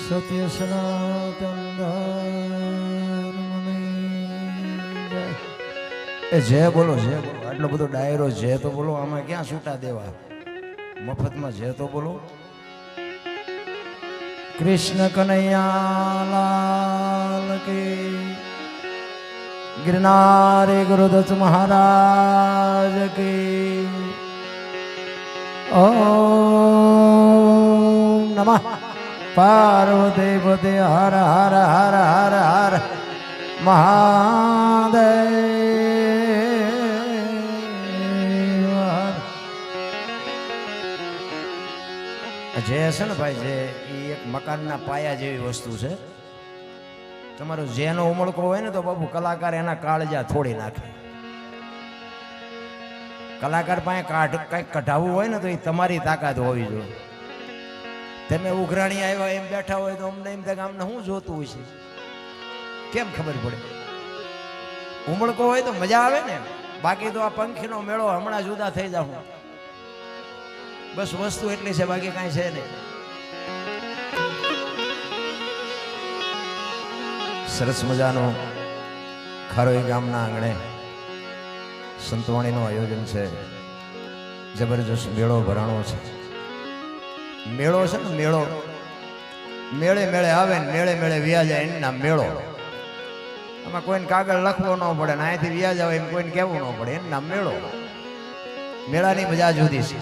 સત્ય સનાતન એ જય બોલો જય બોલો. આટલો બધો ડાયરો જય તો બોલો. આમાં ક્યાં છૂટા દેવા, મફતમાં જય તો બોલો. કૃષ્ણ કનૈયા લાલ કી, गिरनारे गुरुदत्त महाराज की. ओम नमः पार्वती पते हर हर हर हर हर महादेव. જે છે ને ભાઈ, જે એ એક મકાનના પાયા જેવી વસ્તુ છે. તમારો જેનો ઉમળકો હોય ને તો બાપુ કલાકાર એના કાળજા થોડી નાખે. કલાકાર પાસે કંઈક કઢાવવું હોય ને તો એ તમારી તાકાત હોવી જોઈએ. તમે ઉઘરાણી આવ્યા એમ બેઠા હોય તો અમને એમ થાય કે અમને શું જોતું હોય છે, કેમ ખબર પડે? ઉમળકો હોય તો મજા આવે ને. બાકી તો આ પંખીનો મેળો હમણાં જુદા થઈ જાવ. બસ વસ્તુ એટલી છે, બાકી કાંઈ છે નહીં. સરસ મજાનો ખારોઈ ગામના આંગણે સંતવાણીનું આયોજન છે. જબરજસ્ત મેળો ભરાણો છે. મેળો છે ને, મેળો મેળે મેળે આવે ને મેળે મેળે વ્યાજ જાય એના મેળો. આમાં કોઈને કાગળ લખવો ન પડે ને અહીંથી વ્યાજ આવે એમ કોઈને કહેવું ન પડે, એના મેળો. મેળાની મજા જુદી છે.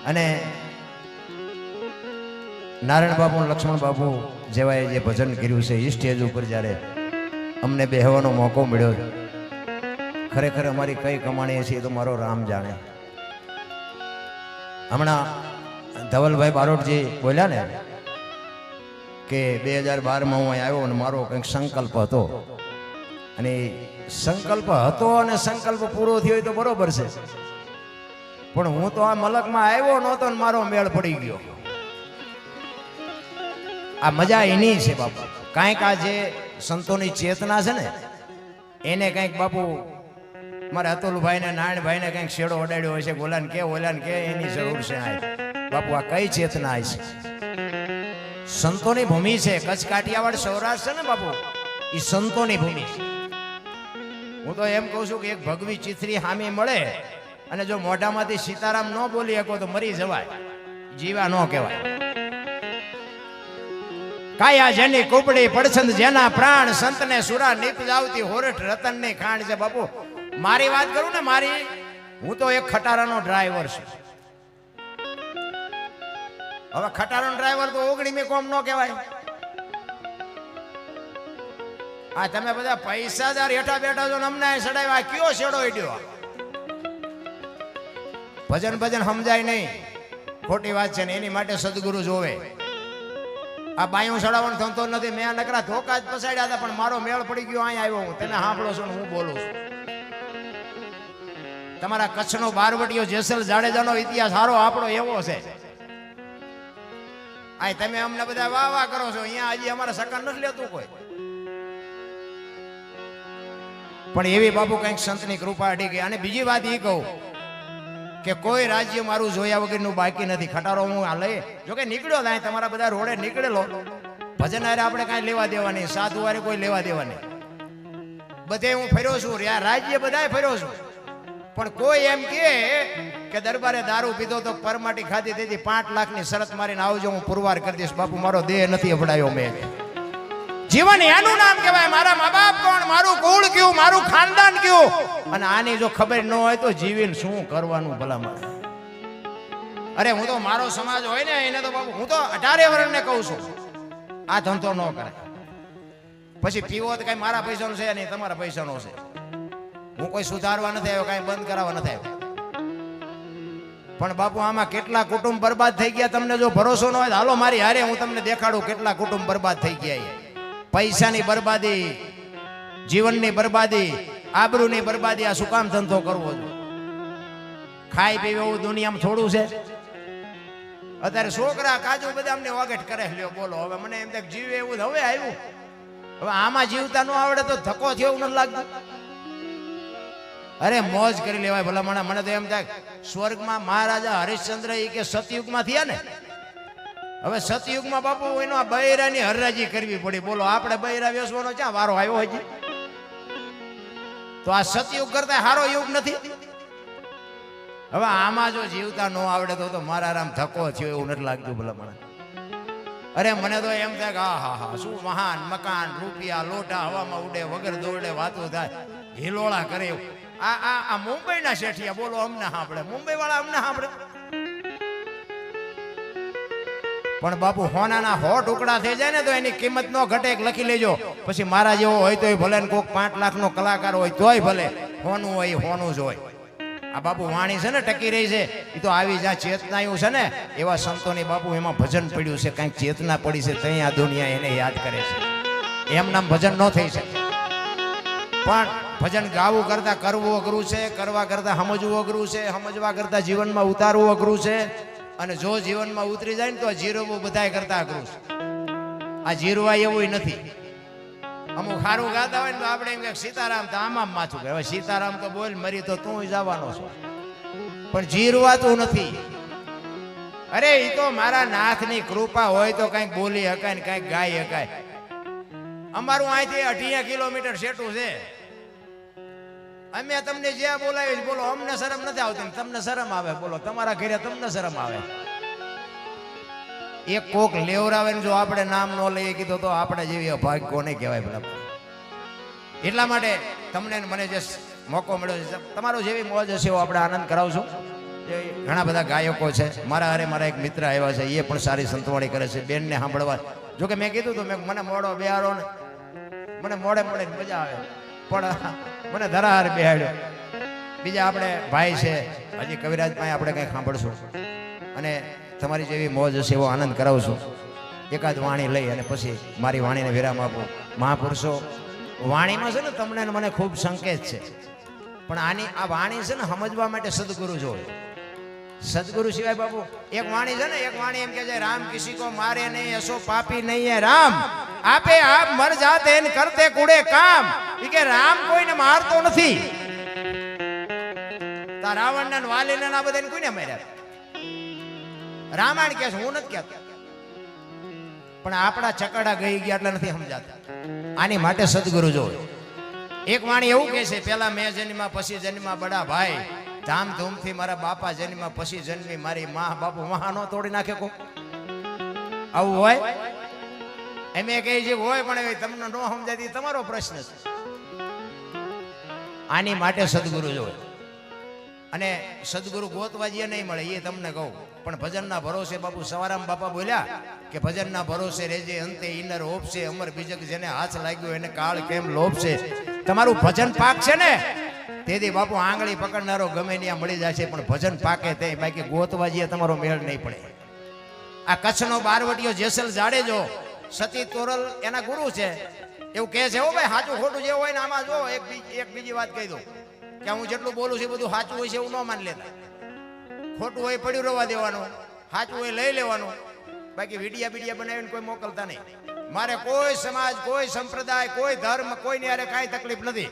અને નારાયણ બાપુ, લક્ષ્મણ બાપુ જેવાએ જે ભજન કર્યું છે એ સ્ટેજ ઉપર જ્યારે અમને બેહવાનો મોકો મળ્યો, ખરેખર અમારી કઈ કમાણી છે એ તો મારો રામ જાણે. હમણાં ધવલભાઈ બારોટજી બોલ્યા ને કે 2012માં હું અહીં આવ્યો અને મારો કંઈક સંકલ્પ હતો. અને સંકલ્પ હતો અને સંકલ્પ પૂરો થયો તો બરોબર છે, પણ હું તો આ મલકમાં આવ્યો નહોતો ને મારો મેળ પડી ગયો. આ મજા એની છે બાપુ. કાંઈક આ જે સંતોની ચેતના છે ને એને કંઈક બાપુ મારે અતુલભાઈ ને નારાયણભાઈ ને કંઈક શેડો અડાડ્યો હોય છે. ઓલાને કે એની જરૂર છે. આ બાપુ આ કઈ ચેતના છે? સંતોની ભૂમિ છે. કચ્છ કાઠિયાવાડ સૌરાષ્ટ્ર છે ને બાપુ, એ સંતોની ભૂમિ છે. હું તો એમ કહું છું કે એક ભગવી ચિત્રી હામી મળે અને જો મોઢામાંથી સીતારામ ન બોલી શકો તો મરી જવાય, જીવા ન કહેવાય. કાયા જેની કુપડી પડછંદ જેના પ્રાણ, સંતને સુરા નીપજાવતી હોરઠ રતનની ખાણ છે. બાપુ મારી વાત કરું ને, મારી, હું તો એક ખટારાનો ડ્રાઈવર છું. હવે ખટારાનો ડ્રાઈવર તો 19મી કોમ ન કહેવાય. આ તમે બધા પૈસાદાર હેઠા બેઠા છો ને અમને સડાવ્યા, કયો શેડો ઈડ્યો? ભજન ભજન સમજાય નહીં, ખોટી વાત છે ને. એની માટે સદગુરુ જોવે. આ બાયું ચડાવવાનો થતો નથી. મેં નકરા ધોકા જ પસાડ્યા હતા, પણ મારો મેળ પડી ગયો. અહીં આવ્યો હું, તમે સાંભળો છો ને હું બોલું છું. તમારા કચ્છનો બારવટીયો જેસલ જાડેજાનો ઇતિહાસ સારો આપણો એવો છે. આ તમે અમને બધા વાહ વાહ કરો છો, અહીંયા હજી અમારા સકન નથી લેતું કોઈ. પણ એવી બાપુ કંઈક સંતની કૃપા અડી ગઈ. અને બીજી વાત એ કહું કે કોઈ રાજ્ય મારું જોયા વગરનું બાકી નથી. ખટારો હું આ લઈ જોકે નીકળ્યો થાય, તમારા બધા રોડે નીકળેલો. ભજન હારે આપણે કાંઈ લેવા દેવા નહીં, સાધુ હારે કોઈ લેવા દેવા નહીં. બધે હું ફર્યો છું, રાજ્ય બધાય ફર્યો છું. પણ કોઈ એમ કે દરબારે દારૂ પીધો તો પરમાટી ખાધી, તેથી 5 લાખની શરત મારીને આવજો, હું પુરવાર કરી દઈશ. બાપુ મારો દેહ નથી અપડાયો મેં. જીવન એનું નામ કહેવાય. મારા મા બાપ કોણ, મારું કુળ કયું, મારું ખાનદાન કયું. અને આની જો ખબર ન હોય તો જીવીને શું કરવાનું ભલા મારે? અરે હું તો મારો સમાજ હોય ને એને તો બાપુ હું તો 18 વર્ષને કહું છું આ ધંધો ન કરે. પછી પીવો તો કઈ મારા પૈસાનો છે નહીં, તમારા પૈસાનો છે. હું કોઈ સુધારવા નથી આવ્યો, કઈ બંધ કરાવવા નથી આવ્યો. પણ બાપુ આમાં કેટલા કુટુંબ બરબાદ થઈ ગયા તમને જો ભરોસો ન હોય તો હાલો મારી હારે હું તમને દેખાડું કેટલા કુટુંબ બરબાદ થઈ ગયા. પૈસાની બરબાદી, જીવનની બરબાદી, આબરૂની બરબાદી. આ શું કામ ધંધો કરવો છે? ખાઈ પીવે એવું દુનિયામાં થોડું છે? અત્યારે છોકરા કાજુ બદામને વાગેટ કરે લ્યો બોલો. હવે મને એમ થાય જીવે એવું હવે આવ્યું. હવે આમાં જીવતા ન આવડે તો ધક્કો થયો એવું નથી લાગતું? અરે મોજ કરી લેવાય ભલા. મને તો એમ થાય સ્વર્ગમાં મહારાજા હરિશ્ચંદ્ર એ કે સતયુગમાં થયા ને, હવે સતયુગમાં બાપુ એનો આ બૈરાની હરરાજી કરવી પડી. બોલો આપણે બૈરા વેસવાનો ક્યાં વારો આવ્યો હજી? તો આ સતયુગ કરતા સારો યુગ નથી. હવે આમાં જો જીવતા ન આવડે તો મારા આરામ ધક્કો થયો એવું નથી લાગતું ભલા મને. અરે મને તો એમ થાય કે હા હા શું મહાન મકાન રૂપિયા લોટા હવામાં ઉડે વગર દોડે વાતો થાય હિલોળા કરે. આ મુંબઈના શેઠિયા બોલો અમને સાંભળે, મુંબઈ વાળા અમને સાંભળે. પણ બાપુ હોનાના 100 ટુકડા થઈ જાય ને તો એની કિંમત નો ઘટે. લખી લેજો. પછી મારા જેવો હોય તોય ભલે ને કોક 5 લાખનો કલાકાર હોય તોય ભલે, હોનું હોય હોનું જ હોય. આ બાપુ વાણી છે ને ટકી રહી છે એ તો આવી જ્યાં ચેતનાયું છે ને એવા સંતોની બાપુ એમાં ભજન પડ્યું છે. કંઈક ચેતના પડી છે તઈ આ દુનિયા એને યાદ કરે છે. એમ નામ ભજન ન થઈ શકે. પણ ભજન ગાવું કરતા કરવું અઘરું છે, કરવા કરતા સમજવું અઘરું છે, સમજવા કરતા જીવનમાં ઉતારવું અઘરું છે. અને જો જીવનમાં ઉતરી જાય ને તો જીરવવું બધાય કરતા અઘરું છે. આ જીરવા એવું નથી. અમુક સારું ગાતા હોય ને તો આપણે એમ કે સીતારામ તો આમાં માથું કે હવે સીતારામ તો બોલ મરી તો તું જવાનો છો, પણ જીરવાતું નથી. અરે એ તો મારા નાથની કૃપા હોય તો કંઈક બોલી હકાય ને કંઈક ગાઈ હકાય. અમારું અહીંથી 18 કિલોમીટર સેટું છે. અમે તમને જે બોલાવી બોલો, અમને શરમ નથી આવતી, તમને શરમ આવે. બોલો તમારા ઘરે તમને શરમ આવે. એક કોક લેવરાવે ને જો આપણે નામ ન લઈએ કીધું તો આપણે જેવી અભાગ કોને કહેવાય ભલા. એટલા માટે તમને મને જે મોકો મળ્યો છે તમારો જેવી મોજ હશે એવો આપણે આનંદ કરાવશું. ઘણા બધા ગાયકો છે મારા હારે. મારા એક મિત્ર આવ્યા છે એ પણ સારી સંતવાણી કરે છે. બેનને સાંભળવા જોકે મેં કીધું હતું મને મોડો બેહારો ને મને મોડે મજા આવે, પણ મને ધરાહાર બેહાડ્યો. બીજા આપણે ભાઈ છે હજી કવિરાજ પાસે આપણે કંઈક સાંભળશું અને તમારી જેવી મોજ હશે એવો આનંદ કરાવશું. એકાદ વાણી લઈ અને પછી મારી વાણીને વિરામ આપું. મહાપુરુષો વાણીમાં છે ને તમને મને ખૂબ સંકેત છે, પણ આની આ વાણી છે ને સમજવા માટે સદગુરુ જોઈએ. સદગુરુ સિવાય બાપુ એક વાણી છે ને, એક વાણી એમ કે છે રામ કિસી કો મારે નહીં એસો પાપી નહીં હે રામ, આપે આપ મર જાતે ને કરતે કુડે કામ. એ કે રામ કોઈને મારતો નથી. તા રાવણ ને વાલી ને આ બધાને કોઈને માર્યા? રામાયણ કે છે, હું નથી કહેતો. પણ આપણા ચકડા ગઈ ગયા એટલે નથી સમજાતા. આની માટે સદગુરુ જોઈએ. એક વાણી એવું કહે છે પેલા મેં જન્મા પછી જન્મા બડા ભાઈ, ધામધૂમથી મારા બાપા જન્મા પછી જન્મી મારી મા. બાપુ મહાનો તોડી નાખે કો આવું હોય? એમ કહે છે હોય, પણ તમને ન સમજાતી તમારો પ્રશ્ન છે. આની માટે સદગુરુ જોઈએ. અને સદગુરુ ગોતવા જે નહીં મળે એ તમને કહું. પણ ભજનના ભરોસે બાપુ સવારામ બાપા બોલ્યા કે ભજનના ભરોસે રેજે અંતે ઈનર હોપશે, અમર બીજક જેને હાથ લાગ્યો એને કાળ કેમ લોભશે. તમારું ભજન પાક છે ને તેથી બાપુ આંગળી પકડનારો ગમે ત્યાં મળી જાય છે, પણ ભજન પાકે તે બાકી ગોતવા જે તમારો મેળ નહીં પડે. આ કચ્છનો બારવટીયો જેસલ જાડેજો સતી તોરલ એના ગુરુ છે એવું કહે છે. હો ભાઈ સાચું ખોટું જે હોય ને આમાં જો એક બીજી વાત કહી દઉં કે હું જેટલું બોલું છું બધું સાચું હોય છે એવું ન માન લેતા. ખોટું હોય પડ્યું રહેવા દેવાનું, સાચું હોય લઈ લેવાનું. બાકી વિડિયા બનાવીને કોઈ મોકલતા નહીં. મારે કોઈ સમાજ, કોઈ સંપ્રદાય, કોઈ ધર્મ, કોઈની હારે કાંઈ તકલીફ નથી.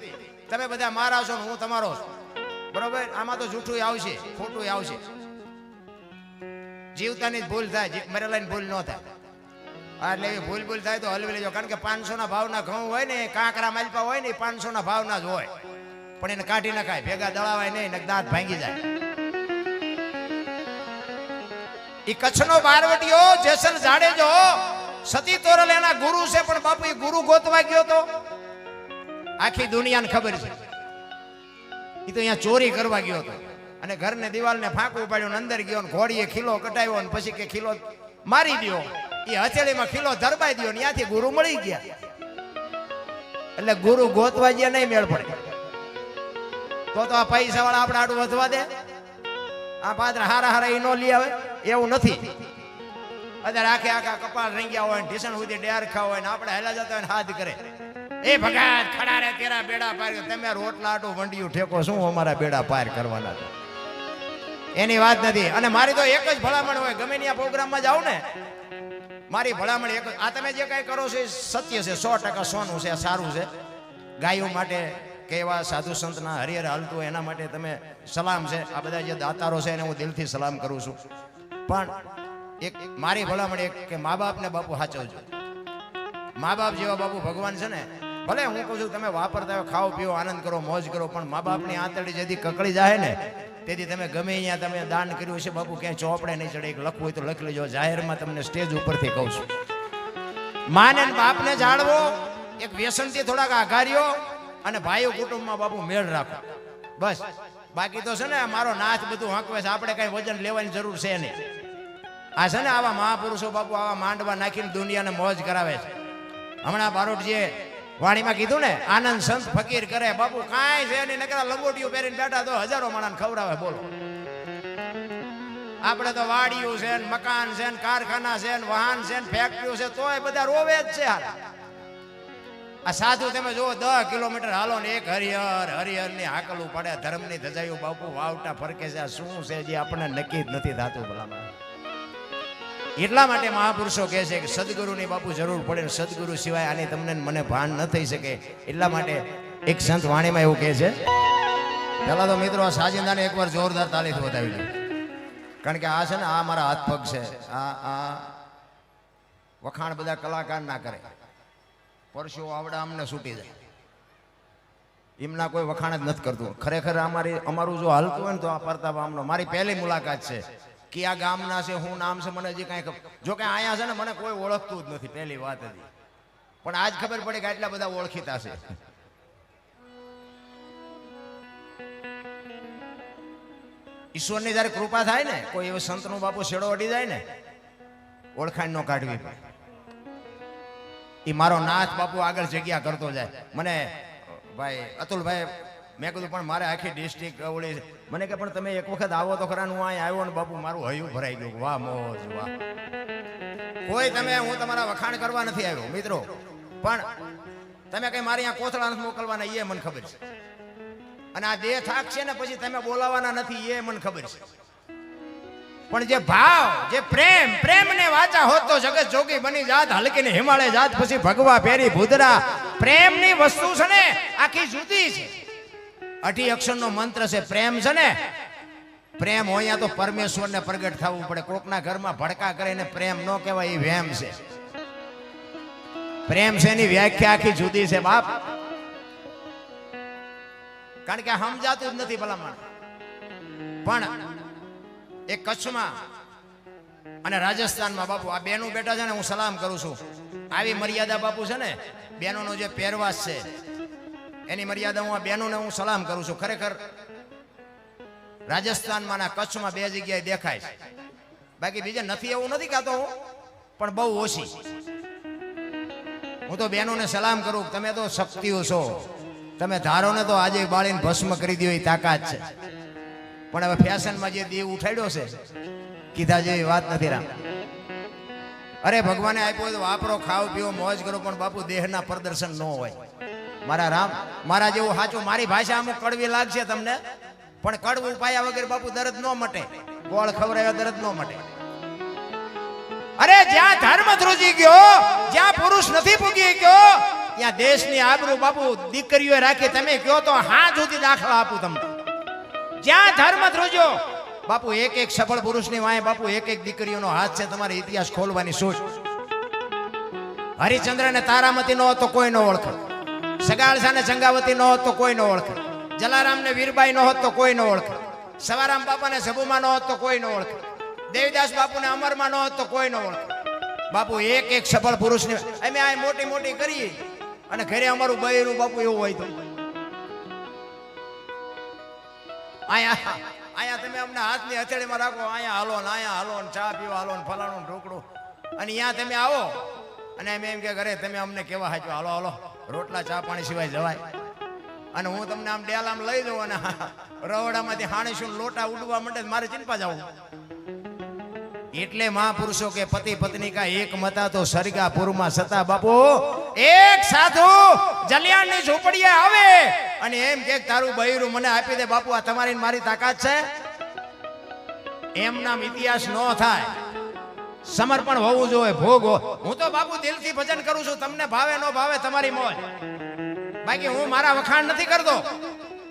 તમે બધા મારા છો ને હું તમારો છું, બરોબર? આમાં તો જૂઠું આવશે, ખોટું આવશે. જીવતાની જ ભૂલ થાય, મરેલાની ભૂલ ન થાય. એટલે એવી ભૂલ થાય તો હલવી લેજો. કારણ કે 500 ના ભાવના ઘઉં હોય ને, કાંકરા માલપા હોય ને 500 ના ભાવના જ હોય, પણ એને કાઢી નખાય, ભેગા દળાવાય નહીં, દાંત ભાંગી જાય. એ કચ્છનો બારવટીયો જેસલ જાડેજો સતી તોરલ એના ગુરુ છે, પણ બાપુ એ ગુરુ ગોતવા ગયો તો આખી દુનિયાને ખબર છે. એ તો અહીંયા ચોરી કરવા ગયો હતો અને ઘરને દિવાલને ફાંકવું પાડ્યું, અંદર ગયો ને ઘોડીએ ખીલો કટાવ્યો ને પછી કે ખીલો મારી દો. એ હથેળીમાં ખીલો ધરબાઈ દો ને ત્યાંથી ગુરુ મળી ગયા. એટલે ગુરુ ગોતવા ગયા નહીં મેળ પડે. તો આ પૈસા વાળા આપણે આડું વધવા દે? આ પાત્ર હારા એ નો લઈ આવે એવું નથી. અત્યારે આખા કપાળ રંગ્યા હોય, ઢીસણ સુધી ડેર ખાવ હોય ને આપણે હેલા જતા હોય હાથ કરે, એ ભગાત ખડા રે તેરા બેડા પાર. તમે રોટલા આટું વંડિયું ઠેકો શું અમારા બેડા પાર કરવાના? એની વાત નથી. અને મારી તો એક જ ભલામણ હોય, ગમે ત્યાં પ્રોગ્રામમાં જાવ ને મારી ભલામણ એક જ, આ તમે જે કઈ કરો છો એ સત્ય છે, 100% સોનું છે, સારું છે. ગાયો માટે કે એવા સાધુ સંતના હરિહર હાલતું એના માટે તમે સલામ છે. આ બધા જે દાતારો છે એને હું દિલથી સલામ કરું છું. પણ એક મારી ભલામણ એક કે મા બાપને બાપુ સાચવજો. મા બાપ જેવા બાપુ ભગવાન છે ને, ભલે હું કહું છું તમે વાપરતા હોય, ખાઓ પીઓ, આનંદ કરો, મોજ કરો, પણ મા બાપની આંતરડી જેથી કકડી જાય ને તેથી તમે ગમે અહીંયા તમે દાન કર્યું છે બાપુ, ક્યાંય ચોપડે નહીં ચડે. લખવું હોય તો લખી લેજો. જાહેરમાં તમને સ્ટેજ ઉપરથી કહું છું, માને બાપને જાળવો, એક વ્યસનથી થોડાક આઘાર્યો અને ભાઈઓ કુટુંબમાં બાપુ મેળ રાખો બસ. બાકી તો છે ને મારો નાથ બધું હાંકવે છે, આપણે કઈ વજન લેવાની જરૂર છે નહીં. આ છે ને આવા મહાપુરુષો બાપુ આવા માંડવા નાખીને દુનિયાને મોજ કરાવે છે. હમણાં બારોટજીએ વાણીમાં કીધું ને, આનંદ સંત ફકીર કરે બાપુ, કાંઈ છે નહીં, નકરા લંગોટીઓ પહેરીને બેઠા તો હજારો માણસને ખવડાવે. બોલો, આપણે તો વાડીઓ છે ને, મકાન છે ને, કારખાના છે ને, વાહન છે ને, ફેક્ટરીઓ છે, તોય બધા રોવે જ છે. આ સાધુ તમે જુઓ 10 કિલોમીટર હાલો ને એક હરિહર ની હાકલું પડે, ધર્મની ધજાઈઓ બાપુ વાવટા ફરકે છે. આ શું છે જે આપણને નક્કી જ નથી થતું ભલામાં. એટલા માટે મહાપુરુષો કહે છે કે સદગુરુની બાપુ જરૂર પડે ને સદગુરુ સિવાય આની તમને મને ભાન ન થઈ શકે. એટલા માટે એક સંત વાણીમાં એવું કહે છે. પેલા તો મિત્રો આ સાજિંદાને એકવાર જોરદાર તાલીથી વધાવી લો, કારણ કે આ છે ને આ મારા હાથ પગ છે. આ વખાણ બધા કલાકાર ના કરે, પરસો આવડા અમને છૂટી જાય, એમના કોઈ વખાણ જ નથી કરતું. ખરેખર અમારું જો હાલતું હોય ને તો આ પરતાપ આમનો મારી પહેલી મુલાકાત છે. કયા ગામના છે, શું નામ છે, મને હજી કાંઈ જો કે અહીંયા છે ને મને કોઈ ઓળખતું જ નથી, પહેલી વાત હતી. પણ આજ ખબર પડે કે આટલા બધા ઓળખીતા છે. ઈશ્વરની જયારે કૃપા થાય ને, કોઈ એવો સંતનો બાપુ શેડો અડી જાય ને, ઓળખાણ નો કાઢવી પડે. એ મારો નાથ બાપુ આગળ જગ્યા કરતો જાય. મને ભાઈ અતુલભાઈ મેં કીધું પણ મારે આખી ડિસ્ટ્રિક્ટ ઓળી, મને કે પણ તમે એક વખત આવો તો ખરા. હું અહીંયા આવ્યો ને બાપુ મારું હૈયું ભરાઈ ગયું. વાહ મોજ વાહ. કોઈ તમે, હું તમારા વખાણ કરવા નથી આવ્યો મિત્રો, પણ તમે કઈ મારી અહીંયા કોથળા નથી મોકલવાના એ મને ખબર છે. અને આ દેહ થાક છે ને પછી તમે બોલાવાના નથી એ મને ખબર છે. પણ જે ભાવ, જે પ્રેમ ને વાચા હોત તો જગત જોગી બની જાત, હલકીને હિમાલય જાત, પછી ભગવા ફેરી ભૂદરા. પ્રેમની વસ્તુ છે ને આખી જુદી છે. 8 અક્ષરનો મંત્ર છે પ્રેમ છે ને. પ્રેમ હોય તો પરમેશ્વરને પ્રગટ થવું પડે. કોકના ઘરમાં ભડકા કરીને પ્રેમ ન કહેવાય, એ વેમ છે. પ્રેમ છે એની વ્યાખ્યા આખી જુદી છે બાપ, કારણ કે સમજાતું જ નથી ભલામણ. પણ એક કચ્છમાં અને રાજસ્થાનમાં બાપુ આ બેનો બેઠા છે ને, હું સલામ કરું છું. આવી મર્યાદા બાપુ છે ને, બેનોનો જે પહેરવાશ છે એની મર્યાદા હું આ બેનોને હું સલામ કરું છું. ખરેખર રાજસ્થાનમાં ના કચ્છમાં 2 જગ્યાએ દેખાય છે, બાકી બીજે નથી એવું નથી કહેતો હું, પણ બહુ ઓછી. હું તો બેનોને સલામ કરું, તમે તો શક્તિઓ છો, તમે ધારો ને તો આજે બાળીને ભસ્મ કરી દો એ તાકાત છે. પણ હવે ફેશનમાં જે દીવ ઉઠાડ્યો છે કીધા જેવી વાત નથી રામ. અરે ભગવાને આપ્યો તો વાપરો, ખાઓ પીઓ, મોજ કરો, પણ બાપુ દેહના પ્રદર્શન ન હોય. મારા રામ, મારા જેવું સાચું. મારી ભાષા અમુક કડવી લાગશે તમને, પણ કડવું પાયા વગર બાપુ દર્દ ન મટે, ગોળ ખવડાવ્યા દર્દ ન મટે. અરે જ્યાં ધર્મ ધ્રુજી ગયો, જ્યાં પુરુષ નથી પૂગી ગયો, ત્યાં દેશની આબરૂ બાપુ દીકરીઓ રાખી. તમે કયો તો હા સુધી દાખલા આપું તમને. જ્યાં ધર્મ ધ્રુજો બાપુ, એક સફળ પુરુષની વાંહે બાપુ એક દીકરીઓનો હાથ છે. તમારે ઇતિહાસ ખોલવાની સોચ. હરિચંદ્ર ને તારામતી નો તો કોઈ ન ઓળખે, સગાળસા ને ચંગાવતી નો તો કોઈ ન ઓળખે, જલારામ ને વીરબાઈ નો હોત તો કોઈ ન ઓળખે, સવારામ બાપા ને સબુમાં નો હોત તો કોઈ ન ઓળખે, દેવીદાસ બાપુ ને અમરમાં નો હોત તો કોઈ ન ઓળખે. બાપુ એક સફળ પુરુષની અમે આ મોટી મોટી કરીએ અને ઘરે અમારું બૈરું બાપુ એવું હોય તો અહીંયા તમે અમને હાથની હથેળીમાં રાખો, અહીંયા હાલો ને અહીંયા હાલો ને ચા પીવા હાલો ને ફલાણું ઢોકળું, અને અહીંયા તમે આવો અને એમ કે ઘરે તમે અમને કેવા હાચો હાલો હાલો રોટલા ચા પાણી સિવાય જવાય. અને હું તમને આમ ડેલામ લઈ જાઉં અને રવડામાંથી હાણીશું લોટા ઉડવા માંડે મારે ચિંતા જવું. એટલે મહાપુરુષો કે પતિ પત્ની કા એક મતા તો સરગાપુરમાં સતા. બાપુ એક સાધુ જલિયાણની ઝૂંપડીએ આવે અને એમ કે તારું બૈરું મને આપી દે. બાપુ આ તમારી મારી તાકાત છે? એમ નામ ઇતિહાસ ન થાય. સમર્પણ હોવું જોઈએ, ભોગ. હું તો બાપુ દિલથી ભજન કરું છું, તમને ભાવે ન ભાવે તમારી મોજ. બાકી હું મારા વખાણ નથી કરતો.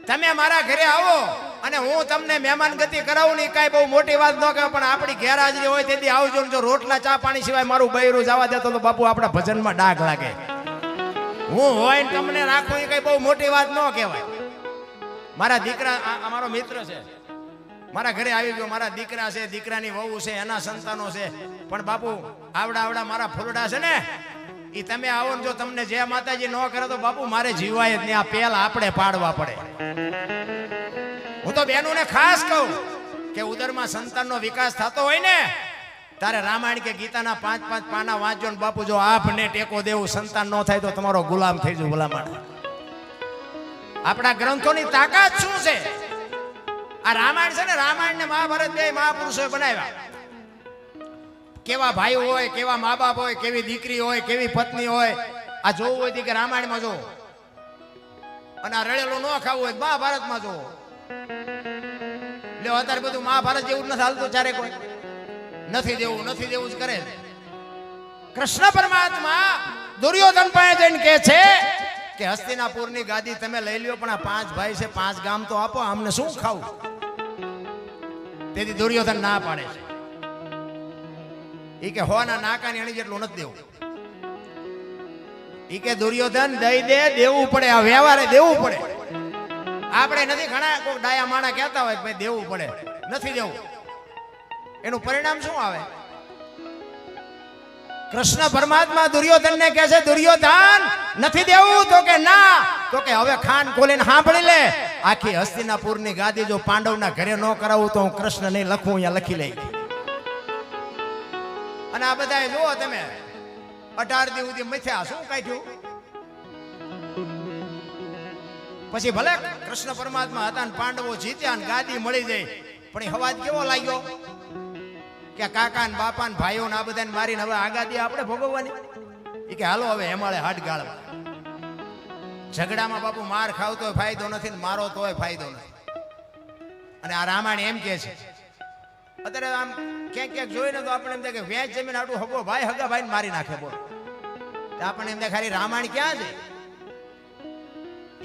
તમે મારા ઘરે આવો અને હું તમને મહેમાન ગતિ કરાવું ને કાંઈ બહુ મોટી વાત ન કહેવાય, પણ આપણી ગેરહાજરી હોય તેથી આવજો ને જો રોટલા ચા પાણી સિવાય મારું બૈરું જવા દેતો તો બાપુ આપણા ભજનમાં ડાઘ લાગે. હું હોય ને તમને રાખું એ કઈ બહુ મોટી વાત ન કહેવાય. મારા દીકરા અમારો મિત્ર છે, મારા ઘરે આવી ગયો, મારા દીકરા છે, દીકરાની વહુ છે, એના સંતાનો છે, પણ બાપુ આવડા મારા ફૂલડા છે ને એ તમે આવો ને જો તમને જે માતાજી ન કરે તો બાપુ મારે જીવાય જ નહીં. આ પેલ આપણે પાડવા પડે. હું તો બહેનોને ખાસ કહું કે ઉદરમાં સંતાનનો વિકાસ થતો હોય ને તારે રામાયણ કે ગીતાના 5-5 પાના વાંચજો ને બાપુ જો આપને ટેકો દેવું સંતાન ન થાય તો તમારો ગુલામ થઈ જવું. ગુલામાણ આપણા ગ્રંથોની તાકાત શું છે? આ રામાયણ છે ને, રામાયણ ને મહાભારત બે મહાપુરુષોએ બનાવ્યા. કેવા ભાઈ હોય, કેવા મા બાપ હોય, કેવી દીકરી હોય, કેવી પત્ની હોય. આ જોવું હોય કે રામાયણમાં જોવો, અને આ રળેલું ન ખાવું હોય મહાભારતમાં જોવો. એટલે અત્યારે બધું મહાભારત જેવું નથી હાલતું, ચારે કોઈ નથી દેવું જ કરે. કૃષ્ણ પરમાત્મા દુર્યોધન પાસે જઈને કહે છે કે હસ્તિનાપુરની ગાદી તમે લઈ લ્યો, પણ આ 5 ભાઈ છે, 5 ગામ તો આપો, અમને શું ખાવું? તેથી દુર્યોધન ના પાડે છે. ઈ કે હોના નાકાની અણી જેટલું નથી દેવું. ઈ કે દુર્યોધન દઈ દે, દેવું પડે, આ વ્યવહારે દેવું પડે. આપણે નથી, ઘણા કોઈ ડાયા માણા કહેતા હોય ભાઈ દેવું પડે, નથી દેવું. એનું પરિણામ શું આવે? કૃષ્ણ પરમાત્મા દુર્યોધન ને કહે છે, દુર્યોધન નથી દેવું? તો કે ના. તો કે હવે ખાન ખોલીને સાંભળી લે, આખી હસ્તિનાપુરની ગાદી જો પાંડવના ઘરે ન કરાવું તો હું કૃષ્ણ નહીં લખું, અહીંયા લખી લઈ. અને આ બધા જુઓ તમે 18 દી સુધી મથ્યા, શું કાઢ્યું? પછી ભલે કૃષ્ણ પરમાત્મા હતા ને પાંડવો જીત્યા ને ગાદી મળી જાય, પણ એ હવાજ કેવો લાગ્યો કે કાકા ને બાપા ને ભાઈઓ ને આ બધાને મારીને હવે આ ગાદી આપણે ભોગવવાની. એ કે હાલો હવે હેમાળે હાડ ગાળવા. ઝઘડામાં બાપુ માર ખાવ તોય ફાયદો નથી ને મારો તોય ફાયદો નથી. અને આ રામાયણ એમ કે છે, અત્યારે આમ ક્યાંક જોઈને તો આપણે એમ થાય કે વેચ જમીન આટલું હગો ભાઈ હગા ભાઈ મારી નાખે. બોલ આપણે એમ થાય ખાલી રામાયણ ક્યાં છે?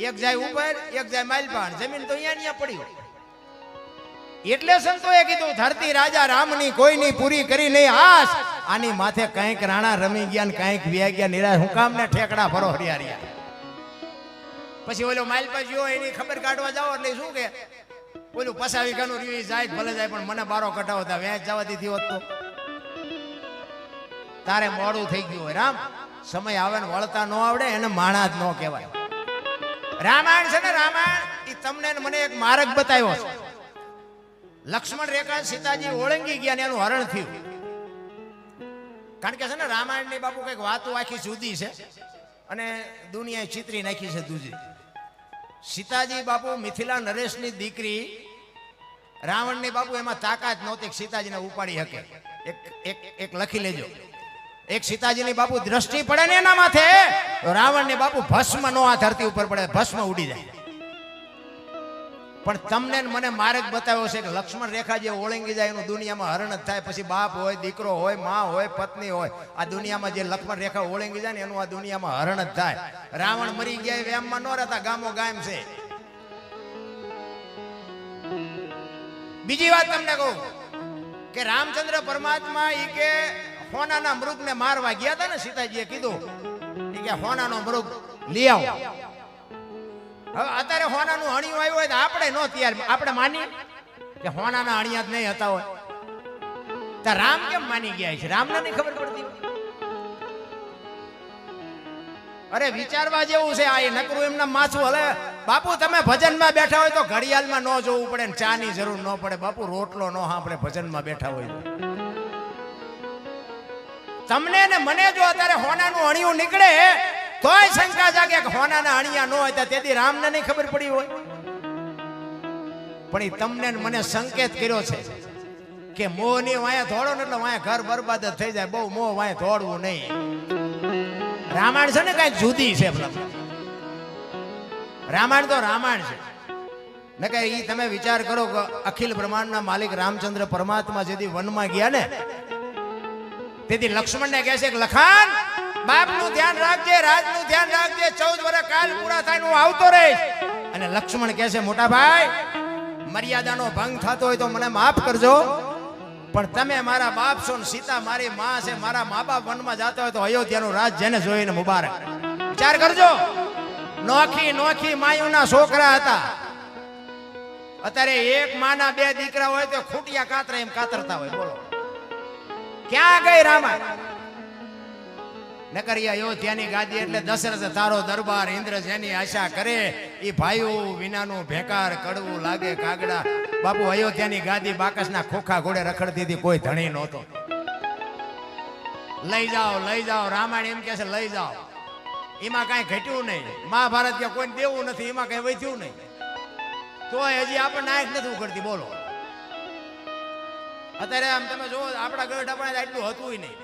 એક જાય ઉપર, એક જાય માલપાણ, જમીન તો અહીંયા પડી હોય. એટલે સંતોએ કીધું ધરતી રાજા રામની કોઈની પૂરી કરી નહીં આસ. આની માથે કંઈક રાણા રમી ગયા ને કંઈક વ્યા ગયા નિરાશ. હું કામ ને ઠેકડા ફરો હરિયારિયા. પછી ઓલો માલપા જો એની ખબર કાઢવા જાઓ એટલે શું કે ઓલું પસાવી ગાનું રીવી જાય ભલે જાય, પણ મને બારો કટાવો તા વેચ જવા દીધી હોત તો તારે મોડું થઈ ગયું હોય. રામ સમય આવે ને વળતા ન આવડે એને માણા જ ન કહેવાય. રામાયણ છે ને, રામાયણ એ તમને મને એક માર્ગ બતાવ્યો છે. લક્ષ્મણ રેખા સીતાજી ઓળંગી ગયા ને એનું હરણ થયું. કારણ કે છે ને રામાયણ ની બાપુ કઈક વાતો આખી જુદી છે અને દુનિયાએ ચિત્રી નાખી છે દૂજી. સીતાજી બાપુ મિથિલા નરેશની દીકરી રાવણની બાપુ એમાં તાકાત નહોતી સીતાજીને ઉપાડી શકે. એક લખી લેજો. એક સીતાજીની બાપુ દ્રષ્ટિ પડે ને એના માથે તો રાવણની બાપુ ભસ્મ નો આ ધરતી ઉપર પડે, ભસ્મ ઉડી જાય. પણ તમને મને માર્ગ બતાવ્યો છે કે લક્ષ્મણ રેખા જે ઓળંગી જાય એનું દુનિયામાં હરણ જ થાય. પછી બાપ હોય, દીકરો હોય, માં હોય, પત્ની હોય, આ દુનિયામાં જે લક્ષ્મણ રેખા ઓળંગી જાય ને એનું આ દુનિયામાં હરણ જ થાય. રાવણ મરી ગયા વેમમાં ન રહેતા, ગામો ગામ છે. બીજી વાત તમને કહું કે રામચંદ્ર પરમાત્મા ઈ કે હોનાના મૃગને મારવા ગયા હતા ને, સીતાજીએ કીધું ઈ કે હોનાનો મૃગ લઈ આવો. હવે અત્યારે હોનાનું હણિયું આવ્યું હોય તો આપણે નો તૈયાર, આપણે માની કે હોનાના હણિયા જ નહીં હતા હોય તો રામ કેમ માની ગયા છે? રામને નહીં ખબર પડતી? અરે વિચારવા જેવું છે આ. નકરું એમના માથું હલે. બાપુ તમે ભજનમાં બેઠા હોય તો ઘડિયાળમાં ન જોવું પડે ને ચા ની જરૂર ન પડે. બાપુ રોટલો ન સાંભળે ભજનમાં બેઠા હોય. તમને ને મને જો અત્યારે હોનાનું હણિયું નીકળે તોય શંકા જાગે કે હોનાના હણિયા ન હોય તેથી રામને નહીં ખબર પડી હોય. પણ એ તમને મને સંકેત કર્યો છે કે મોહની વાયા ધોડો ને એટલે વાયા ઘર બરબાદ જ થઈ જાય. બહુ મોહ વાયા ધોડવું નહીં. રામાયણ છે ને કઈ જુદી છે. રામાયણ તો રામાયણ છે ને કે ઈ તમે વિચાર કરો કે અખિલ બ્રહ્માંડના માલિક રામચંદ્ર પરમાત્મા જેથી વનમાં ગયા ને તેથી લક્ષ્મણ ને કહે છે કે લખાન બાપનું ધ્યાન રાખજે, રાજનું ધ્યાન રાખજે, 14 વર્ષ કાલ પૂરા થાય હું આવતો રહીશ. અને લક્ષ્મણ કહે છે મોટા ભાઈ મર્યાદાનો ભંગ થતો હોય તો મને માફ કરજો, પણ તમે મારા બાપ છો ને સીતા મારી માં છે, મારા મા બાપ વનમાં જતા હોય તો અયોધ્યાનું રાજ જેને જોઈને મુબારક. વિચાર કરજો, નોખી નોખી માયુના છોકરા હતા. અત્યારે એક માના બે દીકરા હોય તો ખૂટિયા કાતરા એમ કાતરતા હોય. બોલો ક્યાં ગઈ રામા? નકરિયા અયોધ્યાની ગાદી એટલે દશરથ તારો દરબાર, ઇન્દ્ર જેની આશા કરે એ ભાઈઓ વિનાનું ભેકાર કડવું લાગે કાગડા. બાપુ અયોધ્યાની ગાદી બાકસના ખોખા ઘોડે રખડતી હતી, કોઈ ધણી નહોતો. લઈ જાઓ રામાયણ એમ કે છે લઈ જાઓ, એમાં કાંઈ ઘટ્યું નહીં. મહાભારત કે કોઈ દેવું નથી, એમાં કઈ વધ્યું નહીં. તોય હજી આપણને આંખ નથી ઉઘડતી. બોલો અત્યારે આમ તમે જો આપણા ગઢ આપણે એટલું હતું નહીં.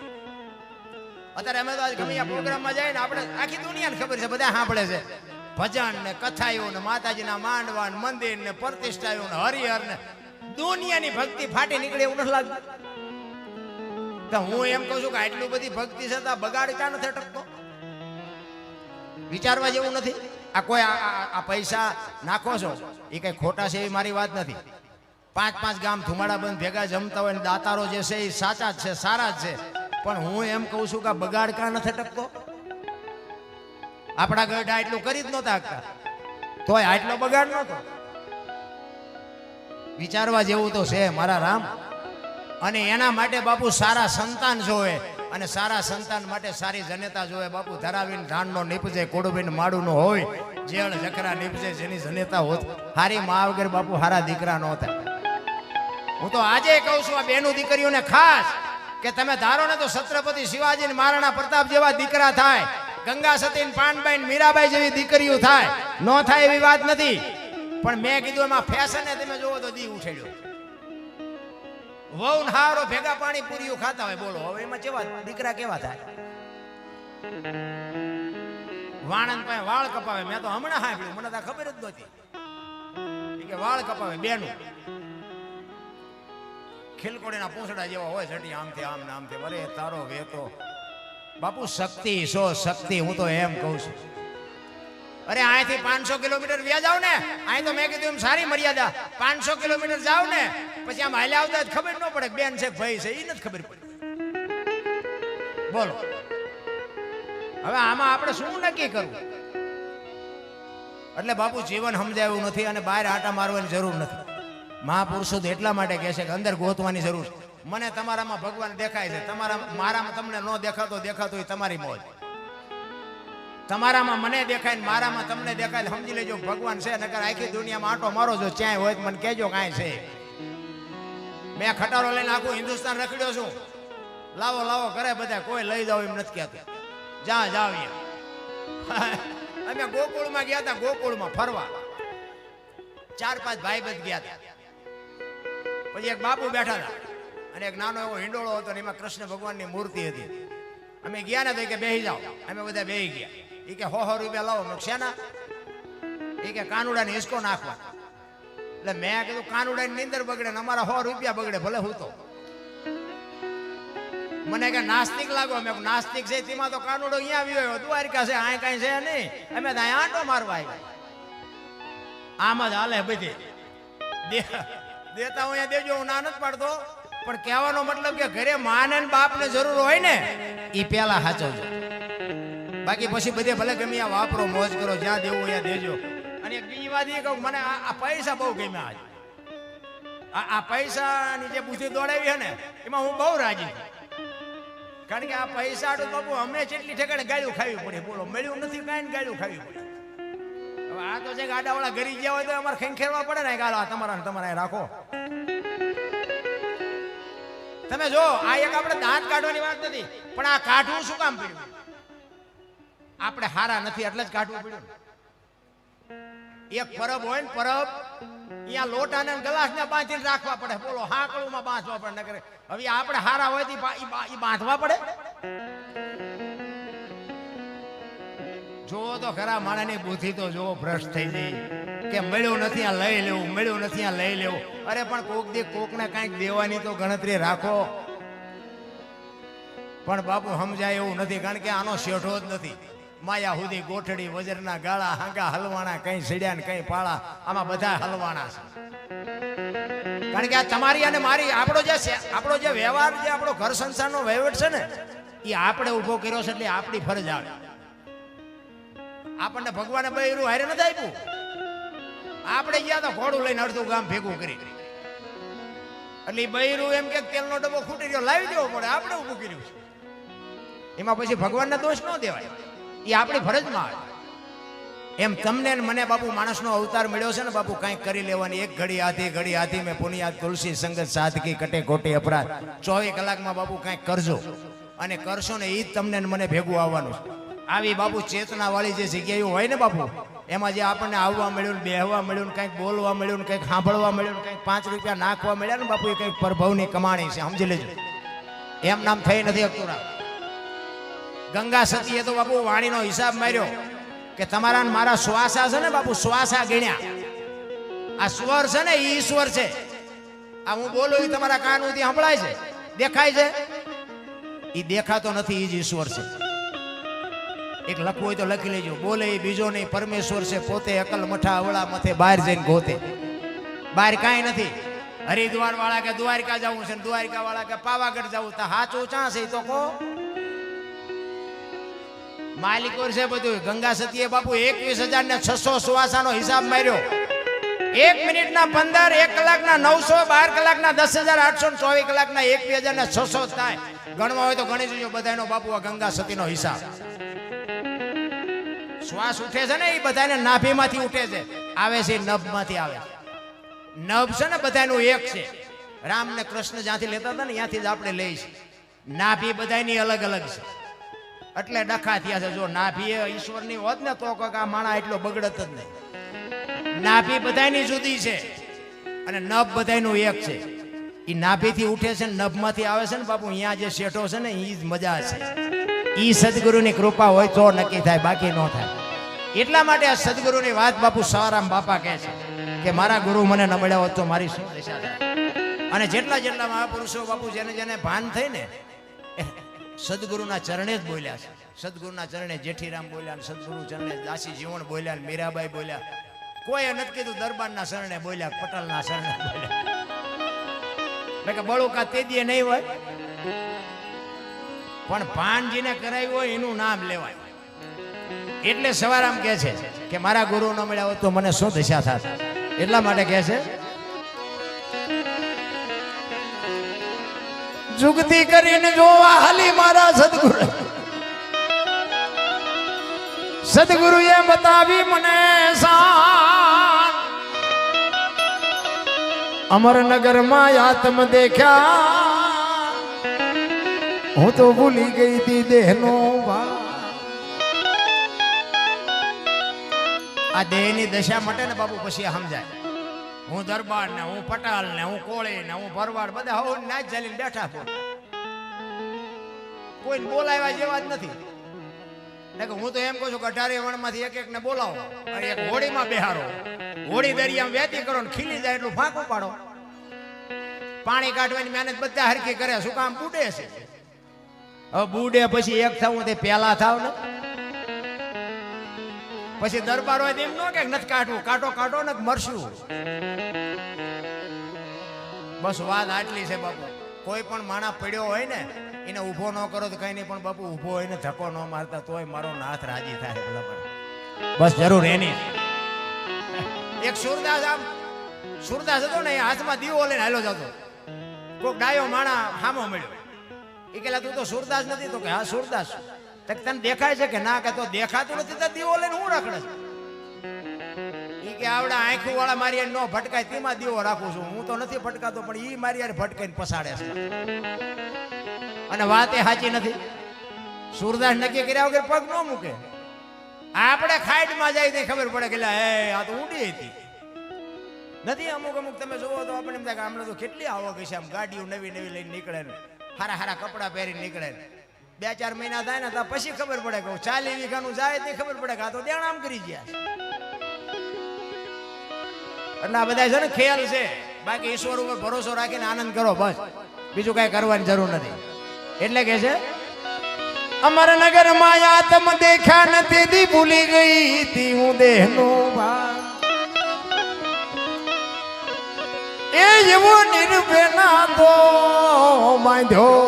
અત્યારે અમે તો આજ ગમે પ્રોગ્રામમાં જાય ને આપણે આખી દુનિયાને ખબર છે, બધા સાંભળે છે ભજન ને કથાઓ ને માતાજીના માંડવા ને મંદિર ને પ્રતિષ્ઠાઓ ને હરિહર ને દુનિયાની ભક્તિ ફાટી નીકળે એવું નથી લાગતું? તો હું એમ કહું છું કે આટલી બધી ભક્તિ છતાં બગાડ ક્યાં નથી અટકતો? વિચારવા જેવું નથી. આ કોઈ આ પૈસા નાખો છો એ કઈ ખોટા છે એવી મારી વાત નથી. 5 ગામ ધુમાડા બંધ ભેગા જમતા હોય ને દાતારો જે છે એ સાચા જ છે, સારા જ છે. પણ હું એમ કહું છું કે બગાડ ક્યાં નથી અટકતો? આપણા ગઢા એટલું કરી જ નહોતા શકતા, તોય આટલો બગાડ નહોતો. વિચારવા જેવું તો છે મારા રામ. અને એના માટે બાપુ સારા સંતાન જોવે, અને સારા સંતાન માટે સારી જનેતા જોવે. બાપુ ધરાવીને ધાનનો નીપજે, કોડુબીને માડું નો હોય, જેળ જકરા નીપજે જેની જનેતા હોત. હારી મા વગર બાપુ હારા દીકરા નહોતા. હું તો આજે કહું છું આ બેનું દીકરીઓને ખાસ કે તમે ધારો ને તો છત્રપતિ શિવાજી ને મહારાણા પ્રતાપ જેવા દીકરા થાય, ગંગા સતી પાનબાઈ મીરાબાઈ જેવી દીકરીઓ થાય. ન થાય એવી વાત નથી, પણ મેં કીધું એમાં ફેશન તમે જોવો તો દી ઉઠેડ્યો. વહુ હારો ભેગા પાણી પૂરીઓ ખાતા હોય. બોલો હવે એમાં કેવા દીકરા કેવા થાય? વાણંદ પાસે વાળ કપાવે. મેં તો હમણાં સાંભળ્યું, મને તો ખબર જ નહોતી કે વાળ કપાવે બેનું. ખીલકોડીના પૂંછડા જેવા હોય છટી આમથી આમ ને આમથી. અરે તારો વેતો બાપુ શક્તિ સો શક્તિ. હું તો એમ કહું છું, અરે અહીંથી 500 કિલોમીટર વ્યા જાવ ને, અહીં તો મેં કીધું એમ સારી મર્યાદા 500 કિલોમીટર જાવ ને પછી આમ હાલ્યા આવતા ખબર ન પડે બેન છે ભાઈ છે એ નથી ખબર પડે. બોલો હવે આમાં આપણે શું નક્કી કરવું? એટલે બાપુ જીવન સમજાયું નથી અને બહાર આટા મારવાની જરૂર નથી. મહાપુરુષો તો એટલા માટે કહે છે કે અંદર ગોતવાની જરૂર. મને તમારામાં ભગવાન દેખાય છે, મારામાં તમને ન દેખાતો એ તમારી મોજ. તમારામાં મને દેખાય ને મારામાં તમને દેખાય, સમજી લેજો ભગવાન છે. નકર આખી દુનિયામાં આંટો મારો છો ક્યાંય હોય મને કહેજો કાંઈ છે. મેં ખટારો લઈને આખું હિન્દુસ્તાન રખડ્યો છું. લાવો કરે બધા, કોઈ લઈ જાવ એમ નથી કહેતું. જાવ અમે ગોકુળમાં ગયા હતા, ગોકુળમાં ફરવા 4-5 ભાઈબંધ ગયા હતા. પછી એક બાપુ બેઠા હતા અને એક નાનો એવો હિંડોળો હતો ને એમાં કૃષ્ણ ભગવાનની મૂર્તિ હતી. અમે ગયા ને તો કે બેસી જાઓ. અમે બધા બેસી ગયા. એ કે 100 રૂપિયા લાવો. મેં શેના? એ કે કાનુડાને હિસકો નાખવા. એટલે મેં કીધું કાનુડાની નીંદર બગડે ને અમારા 100 રૂપિયા બગડે, ભલે હું તો. મને કે નાસ્તિક લાગો. મેં નાસ્તિક છે તેમાં તો કાનુડો અહીંયા આવ્યો, દ્વારકા છે, આ કઈ છે નહીં. અમે તો અહીંયા આંટો મારવા આવ્યા. આમ જ હાલે બધી. દેતા હું અહીંયા દેજો, હું ના નથી પાડતો, પણ કહેવાનો મતલબ કે ઘરે માને ને બાપને જરૂર હોય ને એ પેલા સાચવજો. બાકી પછી બધે ભલે ગમે આ વાપરો, મોજ કરો, જ્યાં દેવું અહીંયા દેજો. અને એક બીજી વાત એ કહું, મને આ પૈસા બહુ ગમ્યા. આજ આ પૈસાની જે બુદ્ધિ દોડાવી છે ને એમાં હું બહુ રાજી છું. કારણ કે આ પૈસા તો બાપુ અમે જેટલી ઠેકાણે ગાળ્યું ખાવી પડે. બોલો મળ્યું નથી કાંઈ ગાળ્યું ખાવી પડે. હવે આ તો છે ગાડાવાળા ઘરી ગયા હોય તો અમારે ખેંખેરવા પડે ને, ગાળો તમારા રાખો. તમે જો આ એક આપણે દાંત કાઢવાની વાત નથી, પણ આ કાઢવું શું કામ પડ્યું? આપણે હારા નથી એટલે જ કાઢવું પડ્યું. એક પરબ હોય ને પરબ, અહીંયા લોટાને ગ્લાસને બાંધીને રાખવા પડે. બોલો હાકળુમાં બાંધવા પડે. નકરે હવે આપણે હારા હોય તો એ બાંધવા પડે. જોવો તો ખરા માણસની બુદ્ધિ તો જોવો ભ્રષ્ટ થઈ ગઈ કે મળ્યું નથી આ લઈ લેવું, મળ્યું નથી આ લઈ લેવું. અરે પણ કોક દી કોકને કાંઈક દેવાની તો ગણતરી રાખો. પણ બાપુ સમજાય એવું નથી, કારણ કે આનો શેઠો જ નથી. માયા હુદી ગોઠડી વજરના ગાળા હાંગા હલવાણા, કઈ સીડ્યા ને કઈ પાળા, આમાં બધા હલવાણા છે. કારણ કે આ તમારી અને મારી આપણો જે વ્યવહાર જે આપણો ઘર સંસારનો વહીવટ છે ને એ આપણે ઊભો કર્યો છે એટલે આપણી ફરજ આવે. આપણને ભગવાને બૈરું હારે નથી આપ્યું. આપણે ગયા તો ઘોડું લઈને અડધું ગામ ભેગું કરી એટલે બૈરું એમ કે તેલનો ડબ્બો ખૂટી ગયો લાવી દેવો પડે. આપણે ઊભું કર્યું છે એમાં પછી ભગવાનના દોષ ન દેવાય. એ આપણી ફરજમાં આવે. એમ તમને મને બાપુ માણસનો અવતાર મળ્યો છે ને બાપુ કંઈક કરી લેવાની. એક ઘડી આધી મેં પુનિયાદ તુલસી સંગત સાદગી કટે કોટી અપરાધ. 24 કલાકમાં બાપુ કંઈક કરજો અને કરશો ને એ જ તમને મને ભેગું આવવાનું છે. આવી બાપુ ચેતના વાળી જે જગ્યાઓ હોય ને બાપુ એમાં જે આપણને આવવા મળ્યું ને બેહવા મળ્યું ને કંઈક બોલવા મળ્યું ને કંઈક સાંભળવા મળ્યું ને કંઈક 5 રૂપિયા નાખવા મળ્યા ને બાપુ એ કંઈક પ્રભવની કમાણી છે. સમજી લેજો. એમ નામ થઈ નથી શકતું. ગંગા સતીએ તો બાપુ વાણીનો હિસાબ માર્યો કે તમારા મારા શ્વાસા છે ને બાપુ શ્વાસા ગણ્યા. આ સ્વર છે ને એ ઈશ્વર છે. આ હું બોલું એ તમારા કાન સુધી સંભળાય છે, દેખાય છે. એ દેખાતો નથી, એ જ ઈશ્વર છે. એક લખવું હોય તો લખી લેજો. બોલે એ બીજો નહીં, પરમેશ્વર છે પોતે. અકલ મઠા અવળા મથે બહાર જઈને ગોતે. બહાર કાંઈ નથી. હરિદ્વાર વાળા કે દ્વારકા જવું છે, દ્વારકા વાળા કે પાવાગઢ જવું, તો હાચું ચા છે તો કહો. માલિકો છે બધું. ગંગા સતીએ બાપુ 21,600 શ્વાસાનો હિસાબ માર્યો. 1 મિનિટના 15, 1 કલાકના 900, 12 કલાકના 10,800, 24 કલાકના 21,600 થાય. ગણવા હોય તો ગણી જોજો બધાનો બાપુ આ ગંગા સતીનો હિસાબ. શ્વાસ ઉઠે છે ને એ બધાને નાભીમાંથી ઉઠે છે, આવે છે નભમાંથી આવે. નભ છે ને બધાનું એક છે. રામ ને કૃષ્ણ જ્યાંથી લેતા હતા ને ત્યાંથી જ આપણે લઈશું. નાભી બધાની અલગ અલગ છે એટલે ડખા થયા છે. જો નાભી એ ઈશ્વરની હોત ને તો આ માણા એટલો બગડત જ નહીં. નાભી બધાની જુદી છે અને નભ બધાનું એક છે. એ નાભીથી ઉઠે છે ને નભમાંથી આવે છે ને બાપુ અહીંયા જે શેઠો છે ને એ જ મજા છે. એ સદગુરુની કૃપા હોય તો નક્કી થાય, બાકી ન થાય. એટલા માટે આ સદગુરુની વાત બાપુ સવારામ બાપા કહે છે કે મારા ગુરુ મને ન મળ્યા હોત તો મારી શું દશા થાય. અને જેટલા મહાપુરુષો બાપુ જેને જેને ભાન થઈ ને સદગુરુના ચરણે જ બોલ્યા છે. સદગુરુના ચરણે જેઠીરામ બોલ્યા, સદગુરુ ચરણે દાસી જીવણ બોલ્યા, મીરાબાઈ બોલ્યા. કોઈ નથી કીધું દરબારના શરણે બોલ્યા, પટલના શરણે બોલ્યા. એટલે કે બળુકા તેદીએ નહીં હોય પણ ભાનજીને કરાયું હોય એનું નામ લેવાય. એટલે સવારામ કહે છે કે મારા ગુરુ ન મળ્યા હોત તો મને શું દશા થાત. એટલા માટે કહે છે જુગતી કરીને જોવા હાલી મારા સદગુરુ. સદગુરુએ બતાવી મને શાન. અમરનગરમાં આત્મ દેખ્યા હું તો ભૂલી ગઈ હતી દેહનો ભાવ. આ દેહની દશા માટે ને બાપુ પછી સમજાય. હું દરબાર ને હું પટાલ ને હું કોળી ને હું ભરવાડ બધા હોવ નાચ ચાલીને બેઠા છો. કોઈ બોલાવ્યા જેવા જ નથી. હું તો એમ કહું છું કે 18 વણમાંથી એક ને બોલાવો અને એક હોડીમાં બેહારો. હોડી દરિયામાં વેતી કરો ને ખીલી જાય એટલું ફાંકું પાડો. પાણી કાઢવાની મહેનત બધા હરખી કરે. શું કામ બુડે છે? હવે બુડે પછી એક થવું તે પેલા થાવ ને પછી દરબાર હોય એમ ન કે નથી કાઢવું, કાઢો કાઢો ને મરશું. બસ વાત આટલી છે બાપુ. કોઈ પણ માણા પડ્યો હોય ને એને ઊભો ન કરો તો કઈ નહીં, પણ બાપુ ઊભો હોય ને ધક્કો ન મારતા તોય મારો નાથ રાજી થાય. બસ જરૂર એની. એક સુરદાસ હતો ને એ હાથમાં દીવો લઈને હાલો જતો. કોઈક ડાયો માણા હામો મળ્યો. એ કે તું તો સુરદાસ નથી? તો કે હા સુરદાસ. તને દેખાય છે કે ના? કે તો દેખાતું નથી તો દીવો લઈને હું રખડે છે? એ કે આવડા આંખું વાળા મારી નો ભટકાય તેમાં દીવો રાખું છું. હું તો નથી ભટકાતો પણ ઈ મારી યાર ભટકાઈને પસાડે છે. અને વાત એ સાચી નથી. સુરદાસ નક્કી કર્યા વગર પગ ન મૂકે. આપણે ખાઈડમાં જાય તો ખબર પડે કે આ તો ઊંડી હતી નથી. અમુક તમે જોવો તો આપણે એમ થાય કે હમણાં તો કેટલી આવક હશે. આમ ગાડીઓ નવી નવી લઈને નીકળે ને હારા હારા કપડા પહેરીને નીકળે ને 2-4 મહિના થાય ને તો પછી ખબર પડે કે 40 વીઘાનું જાય તે ખબર પડે કે આ તો દેણામ કરી ગયા. એટલે આ બધા છે ને ખેલ છે. બાકી ઈશ્વર ઉપર ભરોસો રાખીને આનંદ કરો બસ, બીજું કઈ કરવાની જરૂર નથી. એટલે કે છે અમરનગર માં આત્મ દેખ્યા નથી દી ભૂલી ગઈ તી હું દેહનો ભાગ. એ એવો નિર્ભેના તો બાંધ્યો.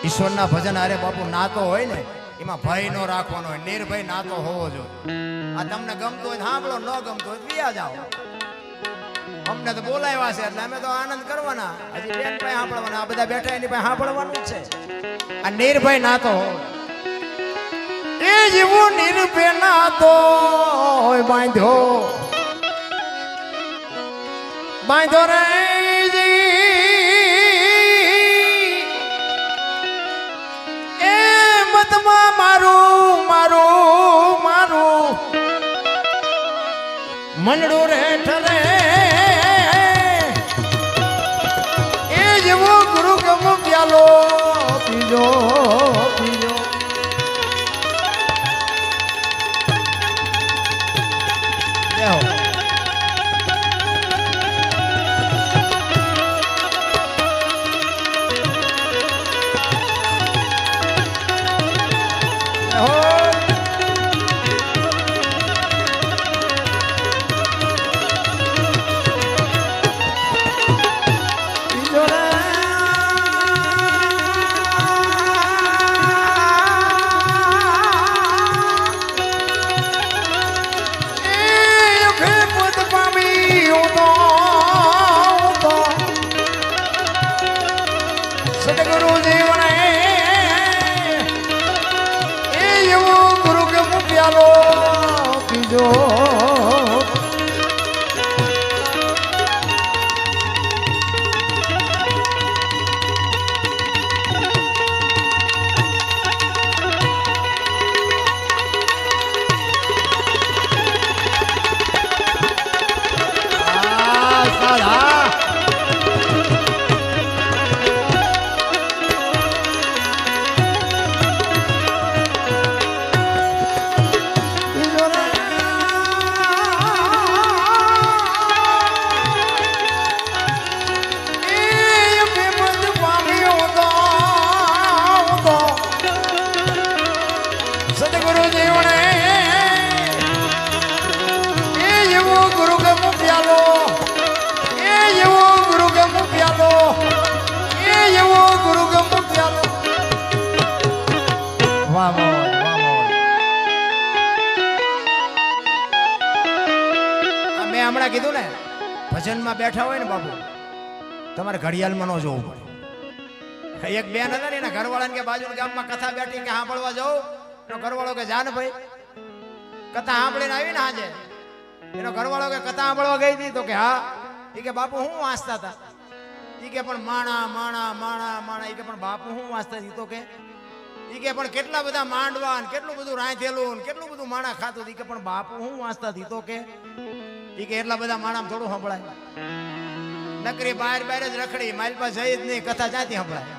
ઈશ્વરના ભજન અરે બાપુ નાતો હોય ને એમાં ભય નો રાખવાનો હોય, નિર્ભય નાતો હોવો જોઈએ. આ તમને ગમતું હોય સાંભળો, ન ગમતું હોય વિયા જાઓ. અમને તો બોલાવ્યા છે એટલે અમે તો આનંદ કરવાના. હજી બેન પાસે સાંભળવાના, આ બધા બેઠા એની પાસે સાંભળવાનું જ છે. આ નિર્ભય નાતો હોય એ જેવો નિર્ભય નાતો હોય બાંધ્યો. બાંધો રે એ મતમાં મારું મારું મારું મનડું રે ઠરે. એ જેવો ગુરુ ગમ પ્યાલો પીજો પીજો. હમણાં કીધું ને ભજનમાં બેઠા હોય ને બાપુ તમારે ઘડિયાળમાં ન જોવું પડે. એક બેન હતા ને એના ઘરવાળાને કે બાજુ ગામમાં કથા બેઠી કે સાંભળવા જાઉં, એનો ઘરવાળો કે જા ને ભાઈ. કથા સાંભળીને આવી ને આજે એનો ઘરવાળો કે કથા સાંભળવા ગઈ હતી તો કે હા. એ કે બાપુ હું વાંચતા હતા. એ કે પણ માણા માણા માણા માણા. એ કે પણ બાપુ હું વાંચતા હતી તો કે ઈ કે પણ કેટલા બધા માંડવા ને કેટલું બધું રાંધેલું ને કેટલું બધું માણા ખાતું. ઈ કે પણ બાપુ હું વાંચતા હતી તો કે ઈ કે એટલા બધા માણામાં થોડું સંભળાય. નકરી બહાર બહાર જ રખડી મારી પાસે જઈ જ નહીં, કથા જાતી સંભળાય.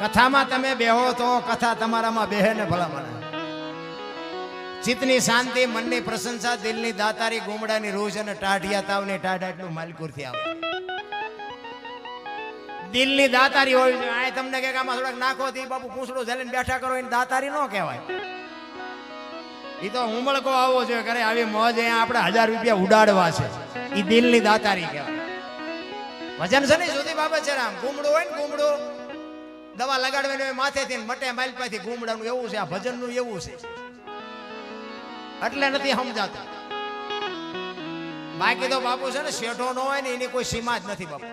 કથામાં તમે બેહો તો કથા તમારામાં બેહે ને ભલામણ. ચિત્તની શાંતિ, મનની પ્રશંસા, દિલની દાતારી, ગુમડાની રૂજ અને ટાઢિયા તાવની ટાઢ એટલું માલકુરથી આવે. દિલની દાતારી હોય છે. આ તમને કે આમાં થોડાક નાખો થી બાપુ પૂંછડું ઝાલીને બેઠા કરો એને દાતારી ન કહેવાય. એ તો ઉમળકો આવો જોઈએ કરે આવી મોજ અહીંયા આપણે 1000 રૂપિયા ઉડાડવા છે. એ દિલની દાતારી કહેવાય. ભજન છે ને જુદી બાબત છે. આમ ગુમડું હોય ને ગુમડું દવા લગાડવાની હોય માથેથી મટે માલપાથી ગુમડાનું એવું છે. આ ભજનનું એવું છે એટલે નથી સમજાતું. બાકી તો બાપુ છે ને શેઠો ન હોય ને એની કોઈ સીમા જ નથી બાપુ.